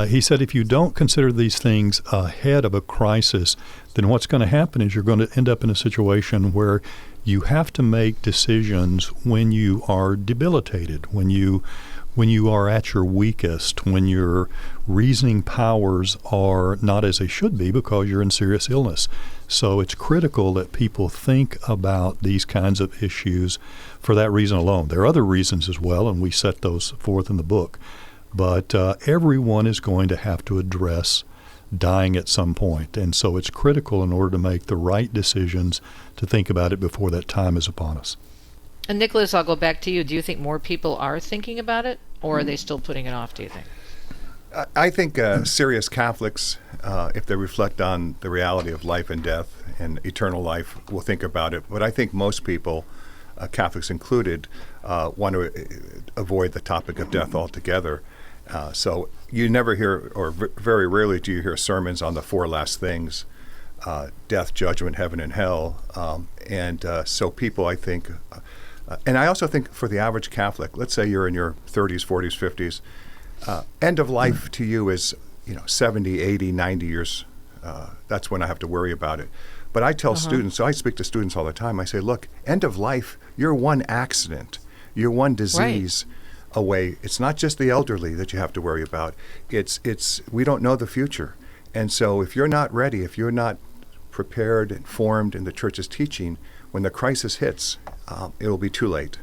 He said if you don't consider these things ahead of a crisis, then what's going to happen is you're going to end up in a situation where you have to make decisions when you are debilitated, when you are at your weakest, when your reasoning powers are not as they should be because you're in serious illness. So it's critical that people think about these kinds of issues for that reason alone. There are other reasons as well, and we set those forth in the book. But everyone is going to have to address dying at some point. And so it's critical in order to make the right decisions to think about it before that time is upon us. And Nikolas, I'll go back to you. Do you think more people are thinking about it, or are they still putting it off, do you think? I think serious Catholics, if they reflect on the reality of life and death and eternal life, will think about it. But I think most people, Catholics included, want to avoid the topic of death altogether. So you never hear, or very rarely do you hear sermons on the four last things, death, judgment, heaven, and hell. So people, I think, and I also think for the average Catholic, let's say you're in your 30s, 40s, 50s, end of life to you is 70, 80, 90 years. That's when I have to worry about it. But I tell students, so I speak to students all the time, I say, look, end of life, you're one accident, you're one disease away. It's not just the elderly that you have to worry about. It's we don't know the future. And so if you're not ready, if you're not prepared and formed in the church's teaching, when the crisis hits, it'll be too late.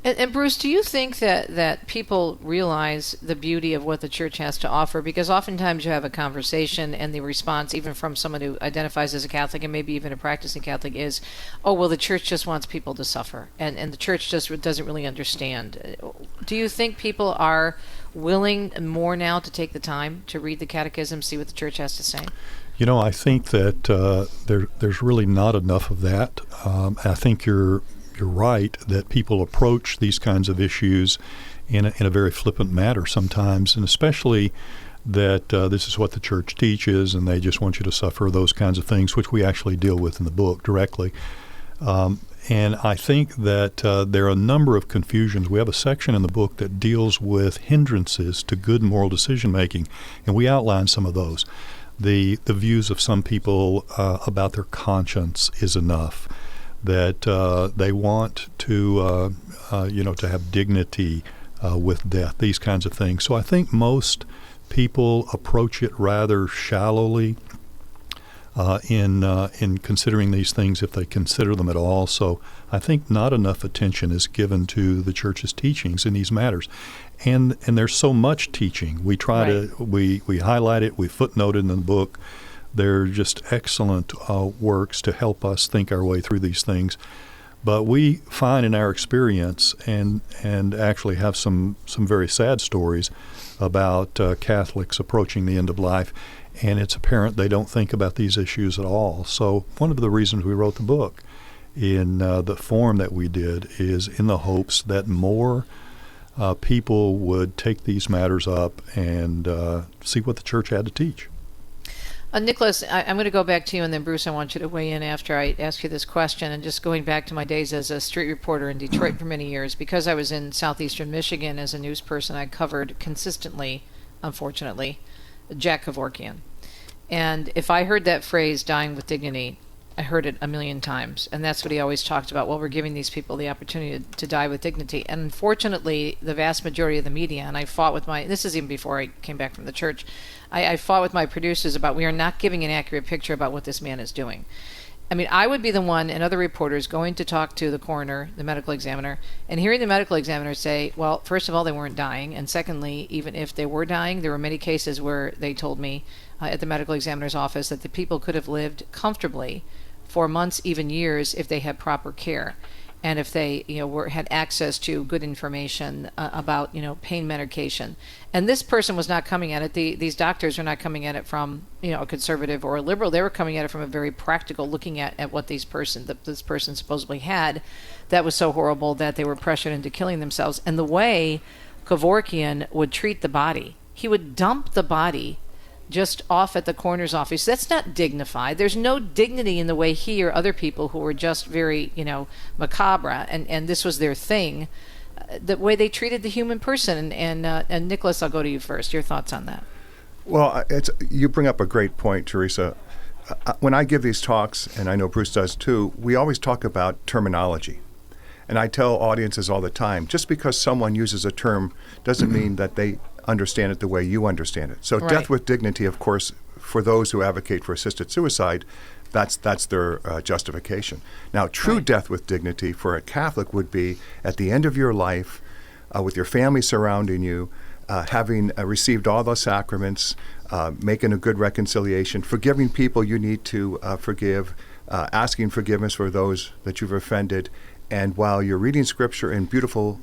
And Bruce, do you think that people realize the beauty of what the church has to offer? Because oftentimes you have a conversation and the response, even from someone who identifies as a Catholic and maybe even a practicing Catholic, is, oh, well, the church just wants people to suffer, and the church just doesn't really understand. Do you think people are willing more now to take the time to read the catechism, see what the church has to say? I think that there's really not enough of that. I think you're right that people approach these kinds of issues in a very flippant manner sometimes, and especially that this is what the church teaches and they just want you to suffer, those kinds of things, which we actually deal with in the book directly. And I think that there are a number of confusions. We have a section in the book that deals with hindrances to good moral decision-making, and we outline some of those. The views of some people about their conscience is enough, that they want to have dignity with death, these kinds of things. So I think most people approach it rather shallowly in considering these things, if they consider them at all. So I think not enough attention is given to the church's teachings in these matters. And there's so much teaching. We try to we highlight it, we footnote it in the book. They're just excellent works to help us think our way through these things. But we find in our experience, and actually have some very sad stories about Catholics approaching the end of life, and it's apparent they don't think about these issues at all. So one of the reasons we wrote the book in the form that we did is in the hopes that more people would take these matters up and see what the church had to teach. Nikolas, I'm going to go back to you, and then Bruce, I want you to weigh in after I ask you this question. And just going back to my days as a street reporter in Detroit for many years, because I was in southeastern Michigan as a news person, I covered consistently, unfortunately, Jack Kevorkian. And if I heard that phrase, dying with dignity, I heard it a million times. And that's what he always talked about. Well, we're giving these people the opportunity to die with dignity. And unfortunately, the vast majority of the media, and I fought with this is even before I came back from the church, I fought with my producers about we are not giving an accurate picture about what this man is doing. I mean, I would be the one and other reporters going to talk to the coroner, the medical examiner, and hearing the medical examiner say, well, first of all, they weren't dying. And secondly, even if they were dying, there were many cases where they told me at the medical examiner's office that the people could have lived comfortably for months, even years, if they had proper care. And if they, had access to good information about, pain medication. And this person was not coming at it. These doctors are not coming at it from, a conservative or a liberal. They were coming at it from a very practical, looking at what this person supposedly had that was so horrible that they were pressured into killing themselves. And the way Kevorkian would treat the body, he would dump the body just off at the coroner's office. That's not dignified. There's no dignity in the way he or other people who were just very, macabre, and this was their thing, the way they treated the human person. And Nikolas, I'll go to you first. Your thoughts on that? Well, you bring up a great point, Teresa. When I give these talks, and I know Bruce does too, we always talk about terminology. And I tell audiences all the time, just because someone uses a term doesn't mean that they understand it the way you understand it. So Right. Death with dignity, of course, for those who advocate for assisted suicide, that's their justification. Now, true death with dignity for a Catholic would be at the end of your life, with your family surrounding you, having received all the sacraments, making a good reconciliation, forgiving people you need to forgive, asking forgiveness for those that you've offended, and while you're reading scripture and beautiful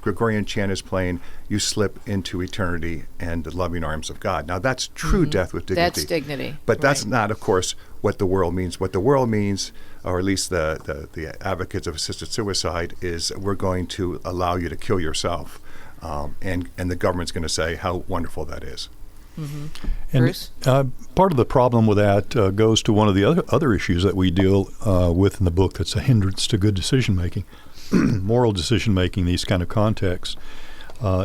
Gregorian chant is playing, you slip into eternity and the loving arms of God. Now, that's true death with dignity. That's dignity. But that's not, of course, what the world means. What the world means, or at least the advocates of assisted suicide, is we're going to allow you to kill yourself. And the government's going to say how wonderful that is. Mm-hmm. And Bruce? part of the problem with that goes to one of the other issues that we deal with in the book that's a hindrance to good decision-making, moral decision-making, these kind of contexts,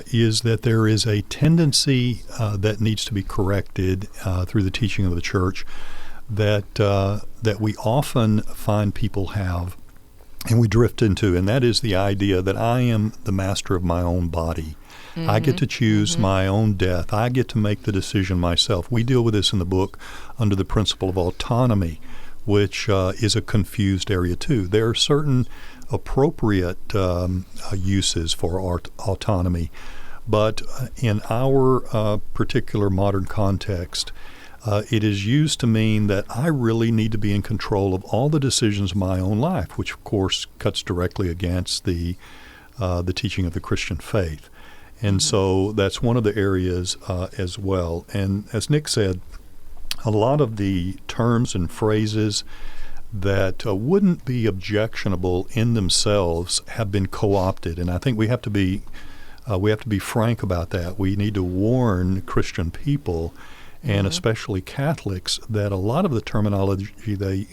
is that there is a tendency that needs to be corrected through the teaching of the Church that we often find people have and we drift into, and that is the idea that I am the master of my own body. Mm-hmm. I get to choose my own death. I get to make the decision myself. We deal with this in the book under the principle of autonomy, which is a confused area too. There are certain appropriate uses for autonomy, but in our particular modern context, it is used to mean that I really need to be in control of all the decisions of my own life, which of course cuts directly against the teaching of the Christian faith. And so that's one of the areas as well. And as Nick said, a lot of the terms and phrases that wouldn't be objectionable in themselves have been co-opted, and I think we have to be frank about that. We need to warn Christian people, and especially Catholics, that a lot of the terminology they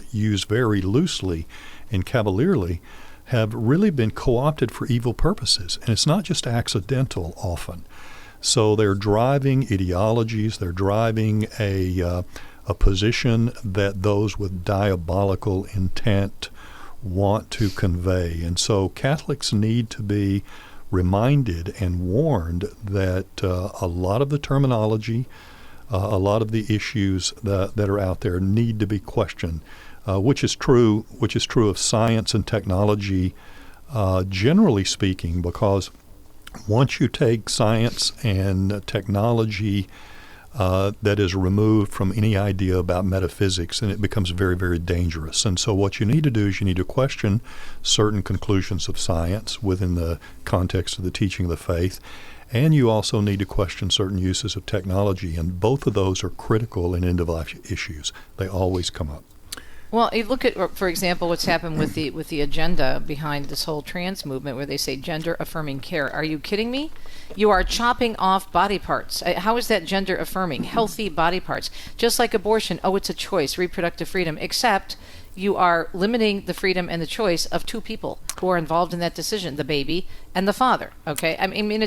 use very loosely and cavalierly have really been co-opted for evil purposes, and it's not just accidental often. So they're driving ideologies, they're driving a position that those with diabolical intent want to convey. And so Catholics need to be reminded and warned that a lot of the terminology, a lot of the issues that are out there need to be questioned, which is true of science and technology, generally speaking, because once you take science and technology that is removed from any idea about metaphysics, and it becomes very, very dangerous. And so what you need to do is you need to question certain conclusions of science within the context of the teaching of the faith, and you also need to question certain uses of technology, and both of those are critical in end-of-life issues. They always come up. Well, you look at, for example, what's happened with the agenda behind this whole trans movement, where they say gender-affirming care. Are you kidding me? You are chopping off body parts. How is that gender-affirming? Healthy body parts. Just like abortion, it's a choice, reproductive freedom, except you are limiting the freedom and the choice of two people who are involved in that decision, the baby and the father. Okay, I mean,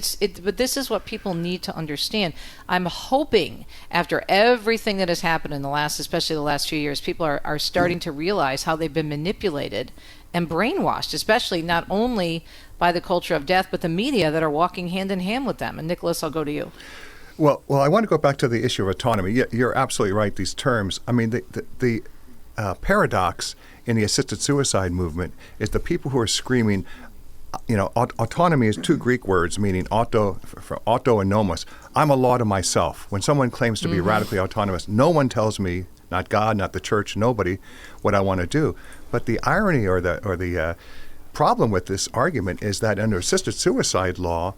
but this is what people need to understand. I'm hoping after everything that has happened in especially the last few years, people are starting to realize how they've been manipulated and brainwashed, especially not only by the culture of death, but the media that are walking hand in hand with them. And Nikolas, I'll go to you. Well, I want to go back to the issue of autonomy. You're absolutely right. These terms. I mean, paradox in the assisted suicide movement is the people who are screaming, autonomy is two Greek words meaning auto and nomos. I'm a law to myself. When someone claims to be radically autonomous, no one tells me, not God, not the church, nobody, what I want to do. But the irony or the problem with this argument is that under assisted suicide law,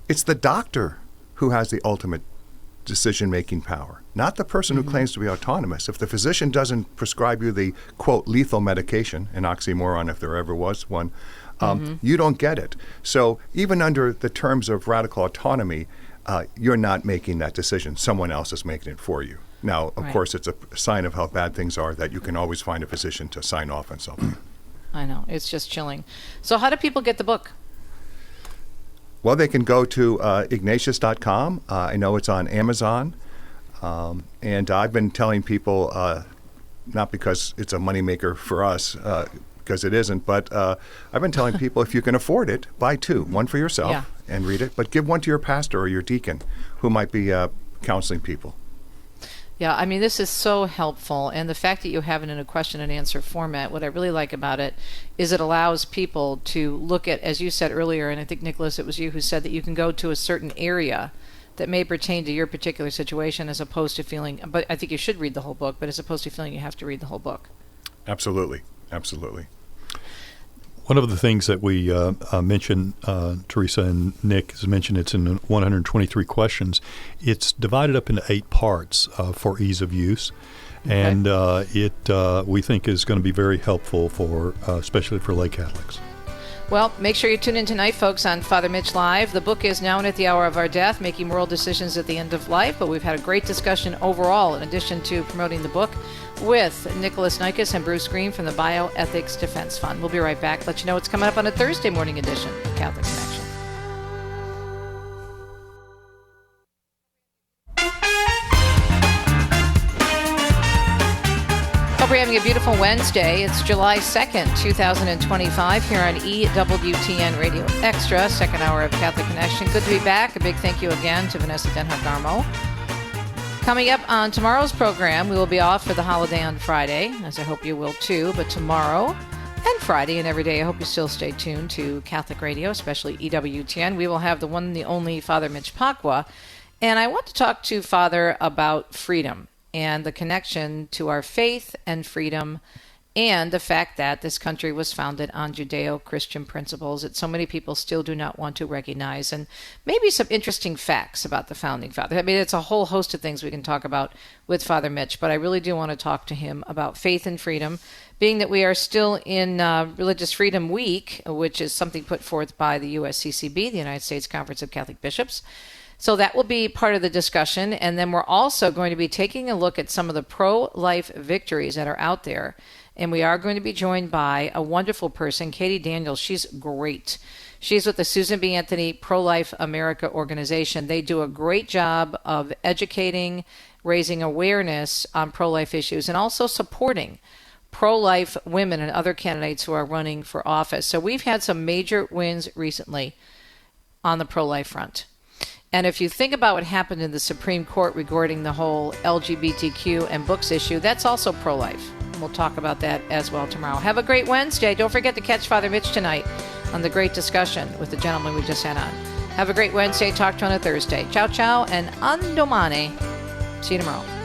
it's the doctor who has the ultimate decision-making power, not the person who claims to be autonomous. If the physician doesn't prescribe you the, quote, lethal medication, an oxymoron if there ever was one, you don't get it. So even under the terms of radical autonomy, you're not making that decision. Someone else is making it for you. Now, of course, it's a sign of how bad things are that you can always find a physician to sign off on something. I know. It's just chilling. So how do people get the book? Well, they can go to Ignatius.com. I know it's on Amazon. And I've been telling people, not because it's a moneymaker for us, because it isn't, but I've been telling people if you can afford it, buy two. One for yourself and read it, but give one to your pastor or your deacon who might be counseling people. Yeah, I mean, this is so helpful. And the fact that you have it in a question and answer format, what I really like about it is it allows people to look at, as you said earlier, and I think, Nikolas, it was you who said that you can go to a certain area that may pertain to your particular situation as opposed to feeling, but I think you should read the whole book, but as opposed to feeling you have to read the whole book. Absolutely. Absolutely. One of the things that we mentioned, Teresa and Nick has mentioned, it's in 123 questions. It's divided up into 8 parts for ease of use. Okay. And it we think is going to be very helpful for, especially for lay Catholics. Well, make sure you tune in tonight, folks, on Father Mitch Live. The book is Now and at the Hour of Our Death, Making Moral Decisions at the End of Life. But we've had a great discussion overall, in addition to promoting the book, with Nikolas, Nikas, and Bruce Green from the Bioethics Defense Fund. We'll be right back. Let you know what's coming up on a Thursday morning edition of Catholic Connection. Hope you're having a beautiful Wednesday. It's July 2nd, 2025, here on EWTN Radio Extra, second hour of Catholic Connection. Good to be back. A big thank you again to Vanessa Denhart-Garmo. Coming up on tomorrow's program, we will be off for the holiday on Friday, as I hope you will too, but tomorrow and Friday and every day, I hope you still stay tuned to Catholic Radio, especially EWTN. We will have the one and the only Father Mitch Pacwa, and I want to talk to Father about freedom and the connection to our faith and freedom, and the fact that this country was founded on Judeo-Christian principles that so many people still do not want to recognize, and maybe some interesting facts about the Founding Fathers. I mean, it's a whole host of things we can talk about with Father Mitch, but I really do want to talk to him about faith and freedom, being that we are still in Religious Freedom Week, which is something put forth by the USCCB, the United States Conference of Catholic Bishops. So that will be part of the discussion, and then we're also going to be taking a look at some of the pro-life victories that are out there. And we are going to be joined by a wonderful person, Katie Daniels. She's great. She's with the Susan B. Anthony Pro-Life America organization. They do a great job of educating, raising awareness on pro-life issues, and also supporting pro-life women and other candidates who are running for office. So we've had some major wins recently on the pro-life front. And if you think about what happened in the Supreme Court regarding the whole LGBTQ and books issue, that's also pro-life. We'll talk about that as well tomorrow. Have a great Wednesday. Don't forget to catch Father Mitch tonight on the great discussion with the gentleman we just had on. Have a great Wednesday. Talk to you on a Thursday. Ciao, ciao, and an domani. See you tomorrow.